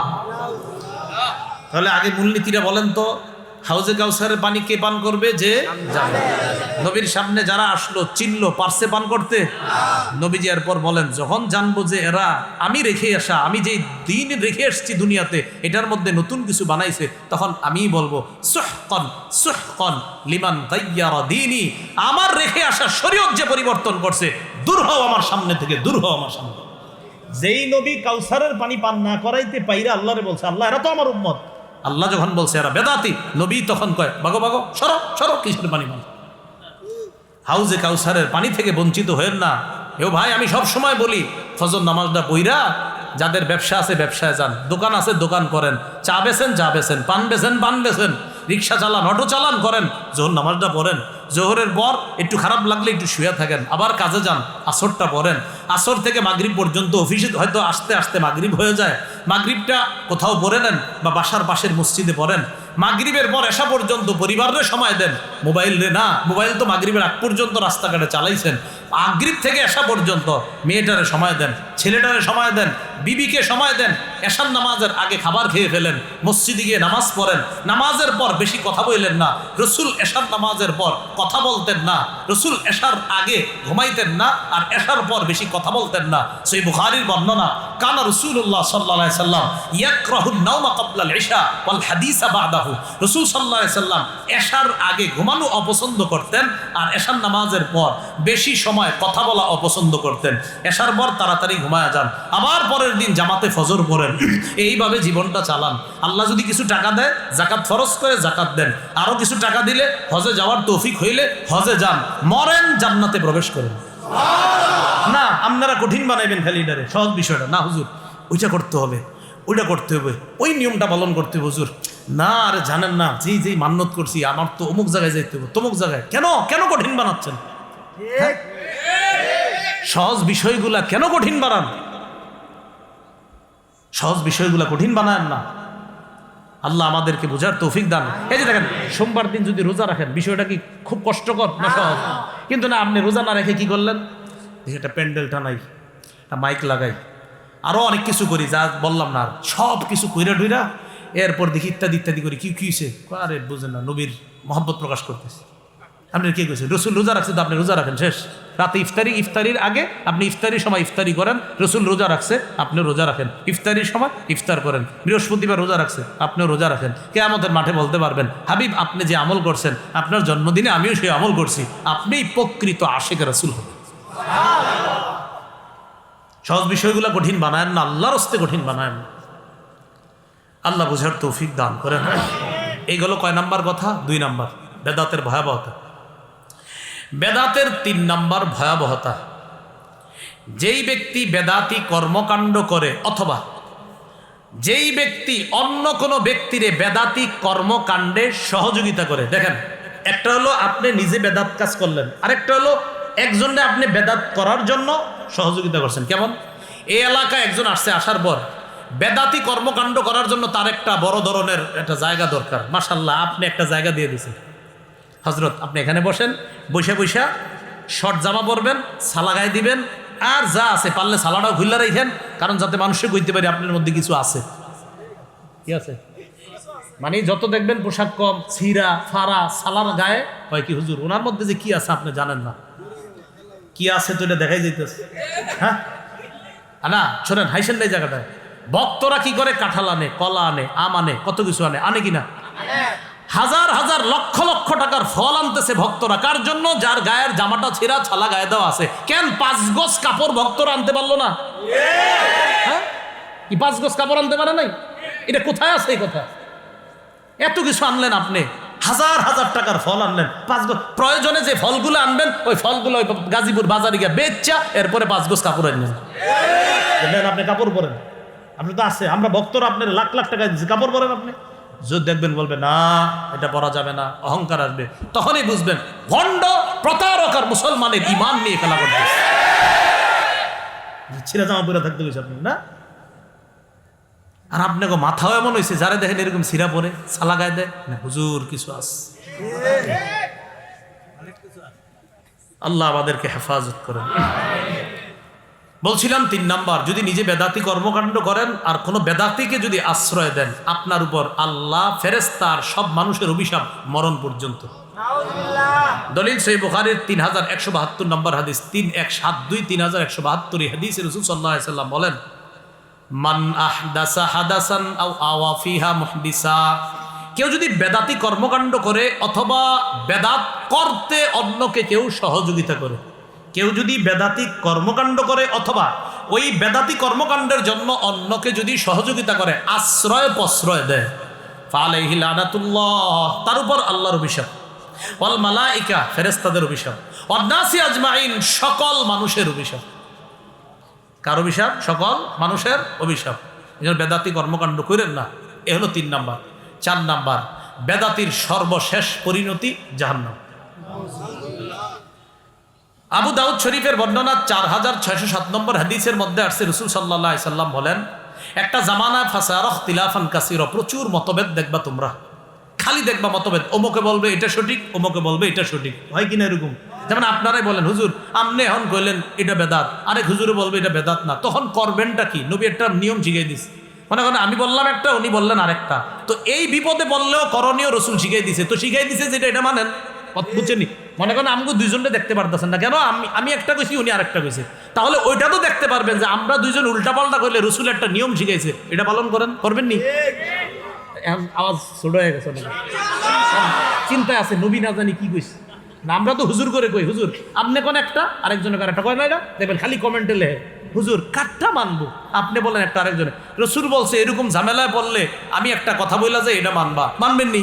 তাহলে আগে মূলনীতিটা বলেন তো, হাউজে কাউসারের পানি কে পান করবে? যে যাবে। নবীর সামনে যারা আসলো চিনলো, পারছে পান করতে? নবীজি এরপর বলেন যখন জানবো যে এরা আমি রেখে আসা, আমি যে দিন রেখে এসছি দুনিয়াতে, এটার মধ্যে নতুন কিছু বানাইছে, তখন আমি বলবো সুহকান সুহকান লিমান গায়্যারা দীনি, আমার রেখে আসা শরীয়ত যে পরিবর্তন করছে, দূর হও আমার সামনে থেকে, দূর হও আমার সামনে। যেই নবী কাউসারের পানি পান না করাইতে পাইরা আল্লাহরে বলছে আল্লাহ এরা তো আমার উম্মত, আল্লাহ যখন বলছে এরা বেদাতি, নবী তখন কয় বাগো বাগো সরো সরো, কিসের পানি পান? হাউজে কাউসারের পানি থেকে বঞ্চিত হয়েন না। এও ভাই, আমি সব সময় বলি ফজর নামাজটা পইরা যাদের ব্যবসা আছে ব্যবসায় যান, দোকান আছে দোকান করেন, চা বেছেন চা বেছেন, পান বেছেন পান বেছেন, রিক্সা চালান অটো চালান করেন, জোহর নামাজটা পড়েন, জোহরের পর একটু খারাপ লাগলে একটু শুয়ে থাকেন, আবার কাজে যান, আসরটা পড়েন, আসর থেকে মাগরিব পর্যন্ত অফিসে হয়তো আসতে আসতে মাগরিব হয়ে যায়, মাগরিবটা কোথাও পড়ে নেন বা বাসার পাশের মসজিদে পড়েন, মাগরিবের পর এসা পর্যন্ত পরিবারের সময় দেন, মোবাইল রে না, মোবাইল তো মাগরিবের আগ পর্যন্ত রাস্তাঘাটে চালাইছেন, মাগরিব থেকে এসা পর্যন্ত মেয়েটারে সময় দেন, ছেলেটারে সময় দেন, বিবিকে সময় দেন, এশার নামাজের আগে খাবার খেয়ে ফেলেন, মসজিদে গিয়ে নামাজ পড়েন, নামাজের পর বেশি কথা বললেন না, রসুল এশার নামাজের পর কথা বলতেন না, রসুল এশার আগে ঘুমাইতেন না, আর এশার পর বেশি কথা বলতেন না। সহিহ বুখারীর বর্ণনা, কানা রাসূলুল্লাহ সাল্লাল্লাহু আলাইহি সাল্লাম ইয়াকরাহুন নাওমা ক্বাবলাল ইশা ওয়াল হাদিসা বাদাহু, রসুল সাল্লাল্লাহু আলাইহি সাল্লাম এশার আগে ঘুমানো অপছন্দ করতেন, আর এশার নামাজের পর বেশি সময় কথা বলা অপছন্দ করতেন। এশার পর তাড়াতাড়ি ঘুমায়া যান, আবার পরের দিন জামাতে ফজর পড়েন, এইভাবে জীবনটা চালান। আল্লাহ যদি কিছু টাকা দেয়, জাকাত ফরজ করে জাকাত দেন, আরো কিছু টাকা দিলে হজে যাওয়ার তৌফিক হইলে হজে যান, মরেন জান্নাতে প্রবেশ করেন। না আপনারা কঠিন বানাইবেন খালি এটারে, সহজ বিষয়টা না হুজুর, ওইটা করতে হবে, ওইটা করতে হবে, ওই নিয়মটা পালন করতে হবে হুজুর। না আরে জানেন না, যেই যেই মান্যত করছি আমার তো অমুক জায়গায় যাইতে হবে, তমুক জায়গায়, কেন কেন কঠিন বানাচ্ছেন? সহজ বিষয়গুলা কেন কঠিন বানান? সহজ বিষয়গুলা কঠিন বানান না। আল্লাহ আমাদেরকে বোঝার তৌফিক দান। এই যে দেখেন, সোমবার দিন যদি রোজা রাখেন, বিষয়টা কি খুব কষ্টকর না সহজ? কিন্তু না, আপনি রোজা না রেখে কি করলেন, একটা প্যান্ডেল টানাই, একটা মাইক লাগাই, আরো অনেক কিছু করি যা বললাম না, আর সব কিছু কইরা টুইরা এরপর দেখি ইত্যাদি ইত্যাদি করি। কি হয়েছে? আরে বুঝেন না, নবীর মহব্বত প্রকাশ করতেছে। আপনি কি কইছে? রসুল রোজা রাখছে তো আপনি রোজা রাখেন, শেষ। রাতে ইফতারির আগে আপনি ইফতারির সময় ইফতারি করেন, রসুল রোজা রাখছে আপনি রোজা রাখেন। ইফতারির সময় ইফতার করেন। বৃহস্পতিবার রোজা রাখছে আপনিও রোজা রাখেন। কিয়ামতের মাঠে বলতে পারবেন, হাবিব আপনি যে আমল করছেন আপনার জন্মদিনে আমিও সেই আমল করছি, আপনিই প্রকৃত আশিক রাসূল হবেন। সহজ বিষয়গুলো কঠিন বানায়েন না, আল্লাহর হস্তে কঠিন বানায়েন না। আল্লাহ বুঝার তৌফিক দান করেন। এইগুলো কয় নাম্বার কথা? 2 নাম্বার, বেদাতের ভয়াবহতা। বেদাতের 3 নাম্বার ভয়াবহতা, যেই ব্যক্তি বেদাতি কর্মকাণ্ড করে অথবা যেই ব্যক্তি অন্য কোনো ব্যক্তিরে বেদাতি কর্মকাণ্ডে সহযোগিতা করে। দেখেন, একটা হলো আপনি নিজে বেদাত কাজ করলেন, আরেকটা হলো একজনে আপনি বেদাত করার জন্য সহযোগিতা করছেন। কেমন? এই এলাকায় একজন আসছে, আসার পর বেদাতি কর্মকাণ্ড করার জন্য তার একটা বড় ধরনের একটা জায়গা দরকার। মাশাআল্লাহ, আপনি একটা জায়গা দিয়ে দিয়েছেন। হজরত আপনি এখানে বসেন, বৈশা বৈশা শর্ট জামা পরবেন, সালা গায়ে দিবেন, আর যা আছে পারলে সালাটাও খুললা রাখেন, কারণ যাতে মানুষে কইতে পারে আপনার মধ্যে কিছু আছে। কি আছে? মানে যত দেখবেন পোশাক কম, ছিঁড়া ফাড়া, সালার গায়ে, হয় কি হুজুর ওনার মধ্যে যে কি আছে আপনি জানেন না। কি আছে তো এটা দেখাই যাইতেছে। হ্যাঁ না, শোনেন, হাইসেন এই জায়গাটায় ভক্তরা কি করে? কাঁঠাল আনে, কলা আনে, আম আনে, কত কিছু আনে কিনা? হাজার হাজার লক্ষ লক্ষ টাকার ফল আনতেছে ভক্তরা। কার জন্য? যার গায়ের জামাটা ছিঁড়া, ছালা গায়ে দেওয়া আছে। কেন 5 গজ কাপড় ভক্তরা আনতে পারলো না? হ্যাঁ, কি 5 গজ কাপড় আনতে পারে নাই? এটা কোথায় আছে এই কথা? এত কিছু আনলেন আপনি, হাজার হাজার টাকার ফল আনলেন, 5 গজ। প্রয়োজনে যে ফলগুলো আনবেন ওই ফলগুলো ওই গাজীপুর বাজারে গিয়ে বেচা, এরপরে 5 গজ কাপড় আনলেন। আপনি কাপড় পরেন, আপনি তো আছে, আমরা ভক্তরা আপনার লাখ লাখ টাকা দিচ্ছি, কাপড় পরেন আপনি। যদি দেখবেন বলবে না এটা পরা যাবে না, অহংকার আসবে, তখনই বুঝবেন ভণ্ড প্রতারক আর মুসলমানের ইমান নিয়ে খেলা করতে। ছিঁড়া জামা পরে থাকতে গেছে আপনি না? আর আপনাকে মাথাও এমন হয়েছে, যারা দেখেন এরকম ছিঁড়া পরে, সালা গায়ে দেয়, হুজুর কিছু আছে। আল্লাহ আমাদেরকে হেফাজত করেন। বলছিলাম 3 নাম্বার, যদি নিজে বেদাতি কর্মকাণ্ড করেন আর কোনো বেদাতিকে যদি আশ্রয় দেন, আপনার উপর আল্লাহ, ফেরেশতা আর সব মানুষের অভিশাপ মরণ পর্যন্ত। দলিল সহিহ বুখারীর 3172 নম্বর হাদিস, 3172 3172 এই হাদিসে রাসূল সাল্লাল্লাহু আলাইহি সাল্লাম বলেন, মান আহদাসা হাদাসান আও আওয়া ফিহা মুহদিসা, কেউ যদি বেদাতি কর্মকাণ্ড করে অথবা বেদাত করতে অন্যকে কেউ সহযোগিতা করে, কেউ যদি বেদাতি কর্মকাণ্ড করে অথবা ওই বেদাতি কর্মকাণ্ডের জন্য অন্যকে যদি সহযোগিতা করে, আশ্রয় প্রশ্রয় দেয়, ফালাইহি লানাতুল্লাহ, তার উপর আল্লাহর অভিশাপ, ওয়াল মালাইকা, ফেরেশতাদের অভিশাপ, ওয়ান নাসি আজমাইন, সকল মানুষের অভিশাপ। কার অভিশাপ? সকল মানুষের অভিশাপ। এজন্য বেদাতি কর্মকাণ্ড করেন না। এ হলো 3 নাম্বার। 4 নাম্বার, বেদাতির সর্বশেষ পরিণতি জাহান্নাম। আবু দাউদ শরীফের বর্ণনা 4607 নম্বর হাদিসের মধ্যে আসছে, রাসূল সাল্লাল্লাহু আলাইহি সাল্লাম বলেন, একটা জামানা ফাসারা ইখতিলাফান কাসীরা, প্রচুর মতভেদ দেখবা তোমরা, খালি দেখবা মতভেদ, অমুকে বলবে এটা সঠিক, অমুকে বলবে এটা সঠিক, হয় কিনা এরকম? যেমন আপনারাই বলেন হুজুর আপনি এখন কইলেন এটা বেদাত, আরেক হুজুরে বলবে এটা বেদাত না, তখন করবেনটা কি? নবী একটা নিয়ম শিখিয়ে দিছে। মনে করেন আমি বললাম একটা, উনি বললেন আরেকটা, তো এই বিপদে বললেও করণীয় রাসূল শিখিয়ে দিছে, তো শিখিয়ে দিছে যেটা এটা মানেন, বুঝছেনি? মনে করেন আমাকে দুইজনকে দেখতে পারতেছেন না, কেন? আমি একটা কইছি, উনি আরেকটা কইছে, তাহলে ওইটা তো দেখতে পারবেন যে আমরা দুইজন উল্টাপাল্টা করলে রাসূল একটা নিয়ম শিখাইছে, এটা পালন করেন, করবেন নি? আওয়াজ ছোট হয়ে গেছে, চিন্তায় আছে নবী না জানি কি কইছে না, আমরা তো হুজুর করে কই, হুজুর আপনি কোন একটা, আরেকজনের আরেকটা কয় না, এটা দেখবেন খালি কমেন্টে লেখে হুজুর কাঠটা মানবো, আপনি বলেন একটা, আরেকজনে রাসূল বলছে এরকম ঝামেলায় পড়লে আমি একটা কথা বললা যে এটা মানবা, মানবেন নি?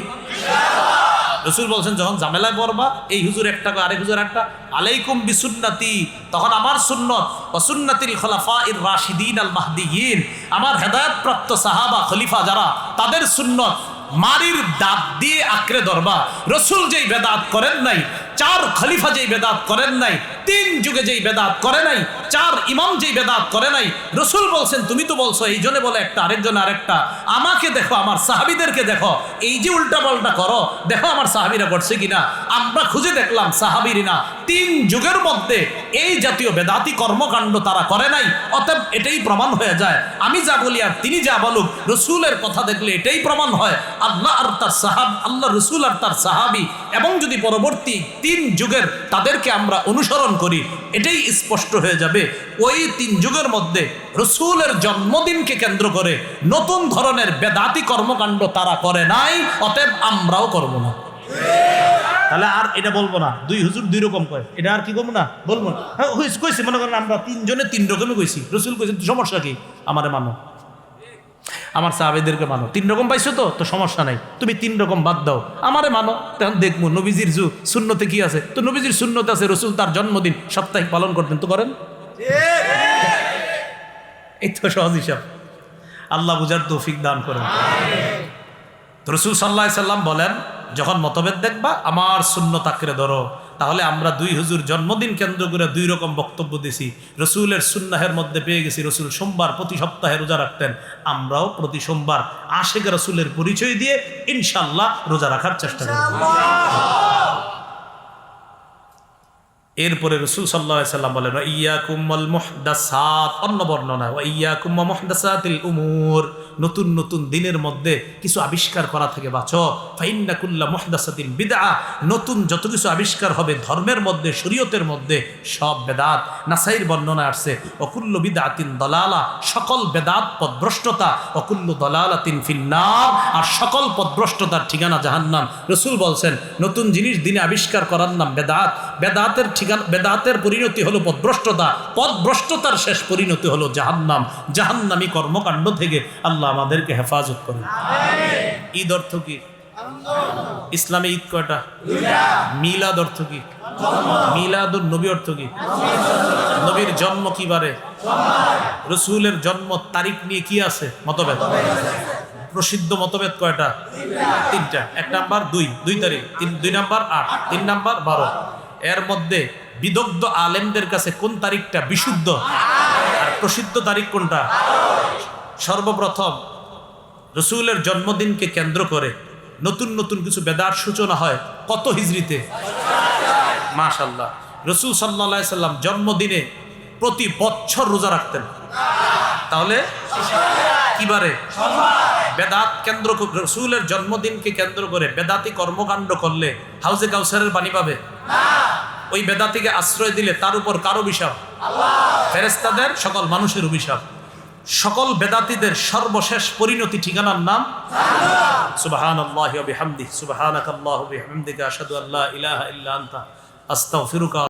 রাসূল বলছেন যখন ঝামেলায় পড়বা, এই হুজুর একটা আরেক হুজুর একটা, আলাইকুম বিসুন্নতি, তখন আমার সুন্নত, ওয়া সুন্নাতিল খুলাফাইর রাশিদিন আল মাহদিয়িন, আমার হেদায়েতপ্রাপ্ত সাহাবা খলিফা যারা, তাদের সুন্নত মারির দাঁত দিয়ে আঁকড়ে ধরবা। রাসূল যেই বেদাত করেন নাই, 4 খলিফা যেই বেদাত করেন নাই, তিন যুগে যেই বেদাত করে নাই, চার ইমাম যেই বেদাত করে নাই, রসুল বলছেন তুমি তো বলছো এই জনে বলে একটা, আরেকজন আরেকটা। আমাকে দেখো, আমার সাহাবীদেরকে দেখো, এই যে উল্টা পাল্টা করো, দেখো আমার সাহাবীরা করছে কিনা। আমরা খুঁজে দেখলাম সাহাবীরা তিন যুগের মধ্যে এই জাতীয় বেদাতি কর্মকাণ্ড তারা করে নাই। অতএব এটাই প্রমাণ হয়ে যায়, আমি যা বলি আর তিনি যা বলুক, রসুলের কথা দেখলে এটাই প্রমাণ হয় আল্লাহ আর তার সাহাবী, আল্লাহ রসুল আর তার সাহাবী, এবং যদি পরবর্তী তিন যুগের তাদেরকে আমরা অনুসরণ করি, এটাই স্পষ্ট হয়ে যাবে ওই তিন যুগের মধ্যে রসুলের জন্মদিনকে কেন্দ্র করে নতুন ধরনের বেদাতি কর্মকাণ্ড তারা করে নাই। অতএব আমরাও করব না। তাহলে আর এটা বলবো না দুই হুজুর দুই রকম কয়, এটা আর কি করবো না, বলবো না। হ্যাঁ কইছি, মনে করেন আমরা তিনজনে তিন রকমই কইছি, রসুল কইছি সমস্যা কি, আমারে মানো, আমার সাহাবীদেরকে মানো। তিন রকম পাইছো তো সমস্যা নাই, তুমি তিন রকম বাদ দাও, আমারে মানো। তখন দেখবো নবীজির সুন্নতে কি আছে, তো নবীজির সুন্নতে আছে রসুল তার জন্মদিন সাপ্তাহিক পালন করতেন, তো করেন। এই তো সহজ হিসাব। আল্লাহ বুঝার তৌফিক দান করেন। রসুল সাল্লাল্লাহু আলাইহি সাল্লাম বলেন, যখন মতভেদ দেখবা আমার সুন্নত আঁকড়ে ধরো। তাহলে আমরা দুই হুজুর জন্মদিন কেন্দ্র করে দুই রকম বক্তব্য দিছি। রসুলের সুন্নাহের মধ্যে পেয়ে গেছি রসুল সোমবার প্রতি সপ্তাহে রোজা রাখতেন, আমরাও প্রতি সোমবার আশিক রসুলের পরিচয় দিয়ে ইনশাআল্লাহ রোজা রাখার চেষ্টা করব। এরপরে রসুল সাল্লাল্লাহু আলাইহি সাল্লাম বলেন, ইয়াকুম ওয়াল মুহদাসাত, অন্য বর্ণনা ইয়াকুম ওয়া মুহদাসাতিল উমুর, নতুন নতুন দিনের মধ্যে কিছু আবিষ্কার করা থেকে বাঁচো। ফাইন্না কুল্লা মুহদাসাতিন বিদআ, নতুন যত কিছু আবিষ্কার হবে ধর্মের মধ্যে, শরীয়তের মধ্যে, সব বেদাত। নাসাইর বর্ণনা আসছে, ওয়াকুল্লু বিদআতিন দালালা, সকল বেদাত পথভ্রষ্টতা, ওয়াকুল্লু দালালাতিন ফিন্নার, আর সকল পথভ্রষ্টতার ঠিকানা জাহান্নাম। রসুল বলছেন নতুন জিনিস দিনে আবিষ্কার করার নাম বেদাত, বেদাতের বেদাতের পরিণতি হলো পথভ্রষ্টতা, পথভ্রষ্টতার শেষ পরিণতি হলো জাহান্নাম। জাহান্নামী কর্মকাণ্ড থেকে আল্লাহ আমাদেরকে হেফাজত করুন। ঈদ অর্থ কি? ইসলামে ঈদ কয়টা? মিলাদ অর্থ কি? মিলাদুন নবী অর্থ কি? নবীর জন্ম কি বারে? রসুলের জন্ম তারিখ নিয়ে কি আছে মতভেদ? প্রসিদ্ধ মতভেদ কয়টা? তিনটা। 1 নাম্বার 2 তারিখ, 2 নাম্বার 8, 3 নাম্বার 12। এর মধ্যে বিদগ্ধ আলেমদের কাছে কোন তারিখটা বিশুদ্ধ আর প্রসিদ্ধ তারিখ কোনটা? সর্বপ্রথম রসুলের জন্মদিনকে কেন্দ্র করে নতুন নতুন কিছু বেদাত সূচনা হয় কত হিজরিতে? মাশাআল্লাহ। রসুল সাল্লাল্লাহু আলাইহি সাল্লাম জন্মদিনে প্রতি বছর রোজা রাখতেন। তাহলে কিবারে? বেদাত কেন্দ্র, রসুলের জন্মদিনকে কেন্দ্র করে বেদাতি কর্মকাণ্ড করলে হাউজে কাউসারের পানি পাবে? ওই বেদাতিকে আশ্রয় দিলে তার উপর কার অভিশাপ? ফেরেশতাদের, সকল মানুষের অভিশাপ। সকল বেদাতীদের সর্বশেষ পরিণতি ঠিকানার নাম সুবহানাল্লাহি ওয়া বিহামদিহি, সুবহানাকাল্লাহু ওয়া বিহামদিকা আশহাদু আল্লা ইলাহা ইল্লা আনতা আস্তাগফিরুকা।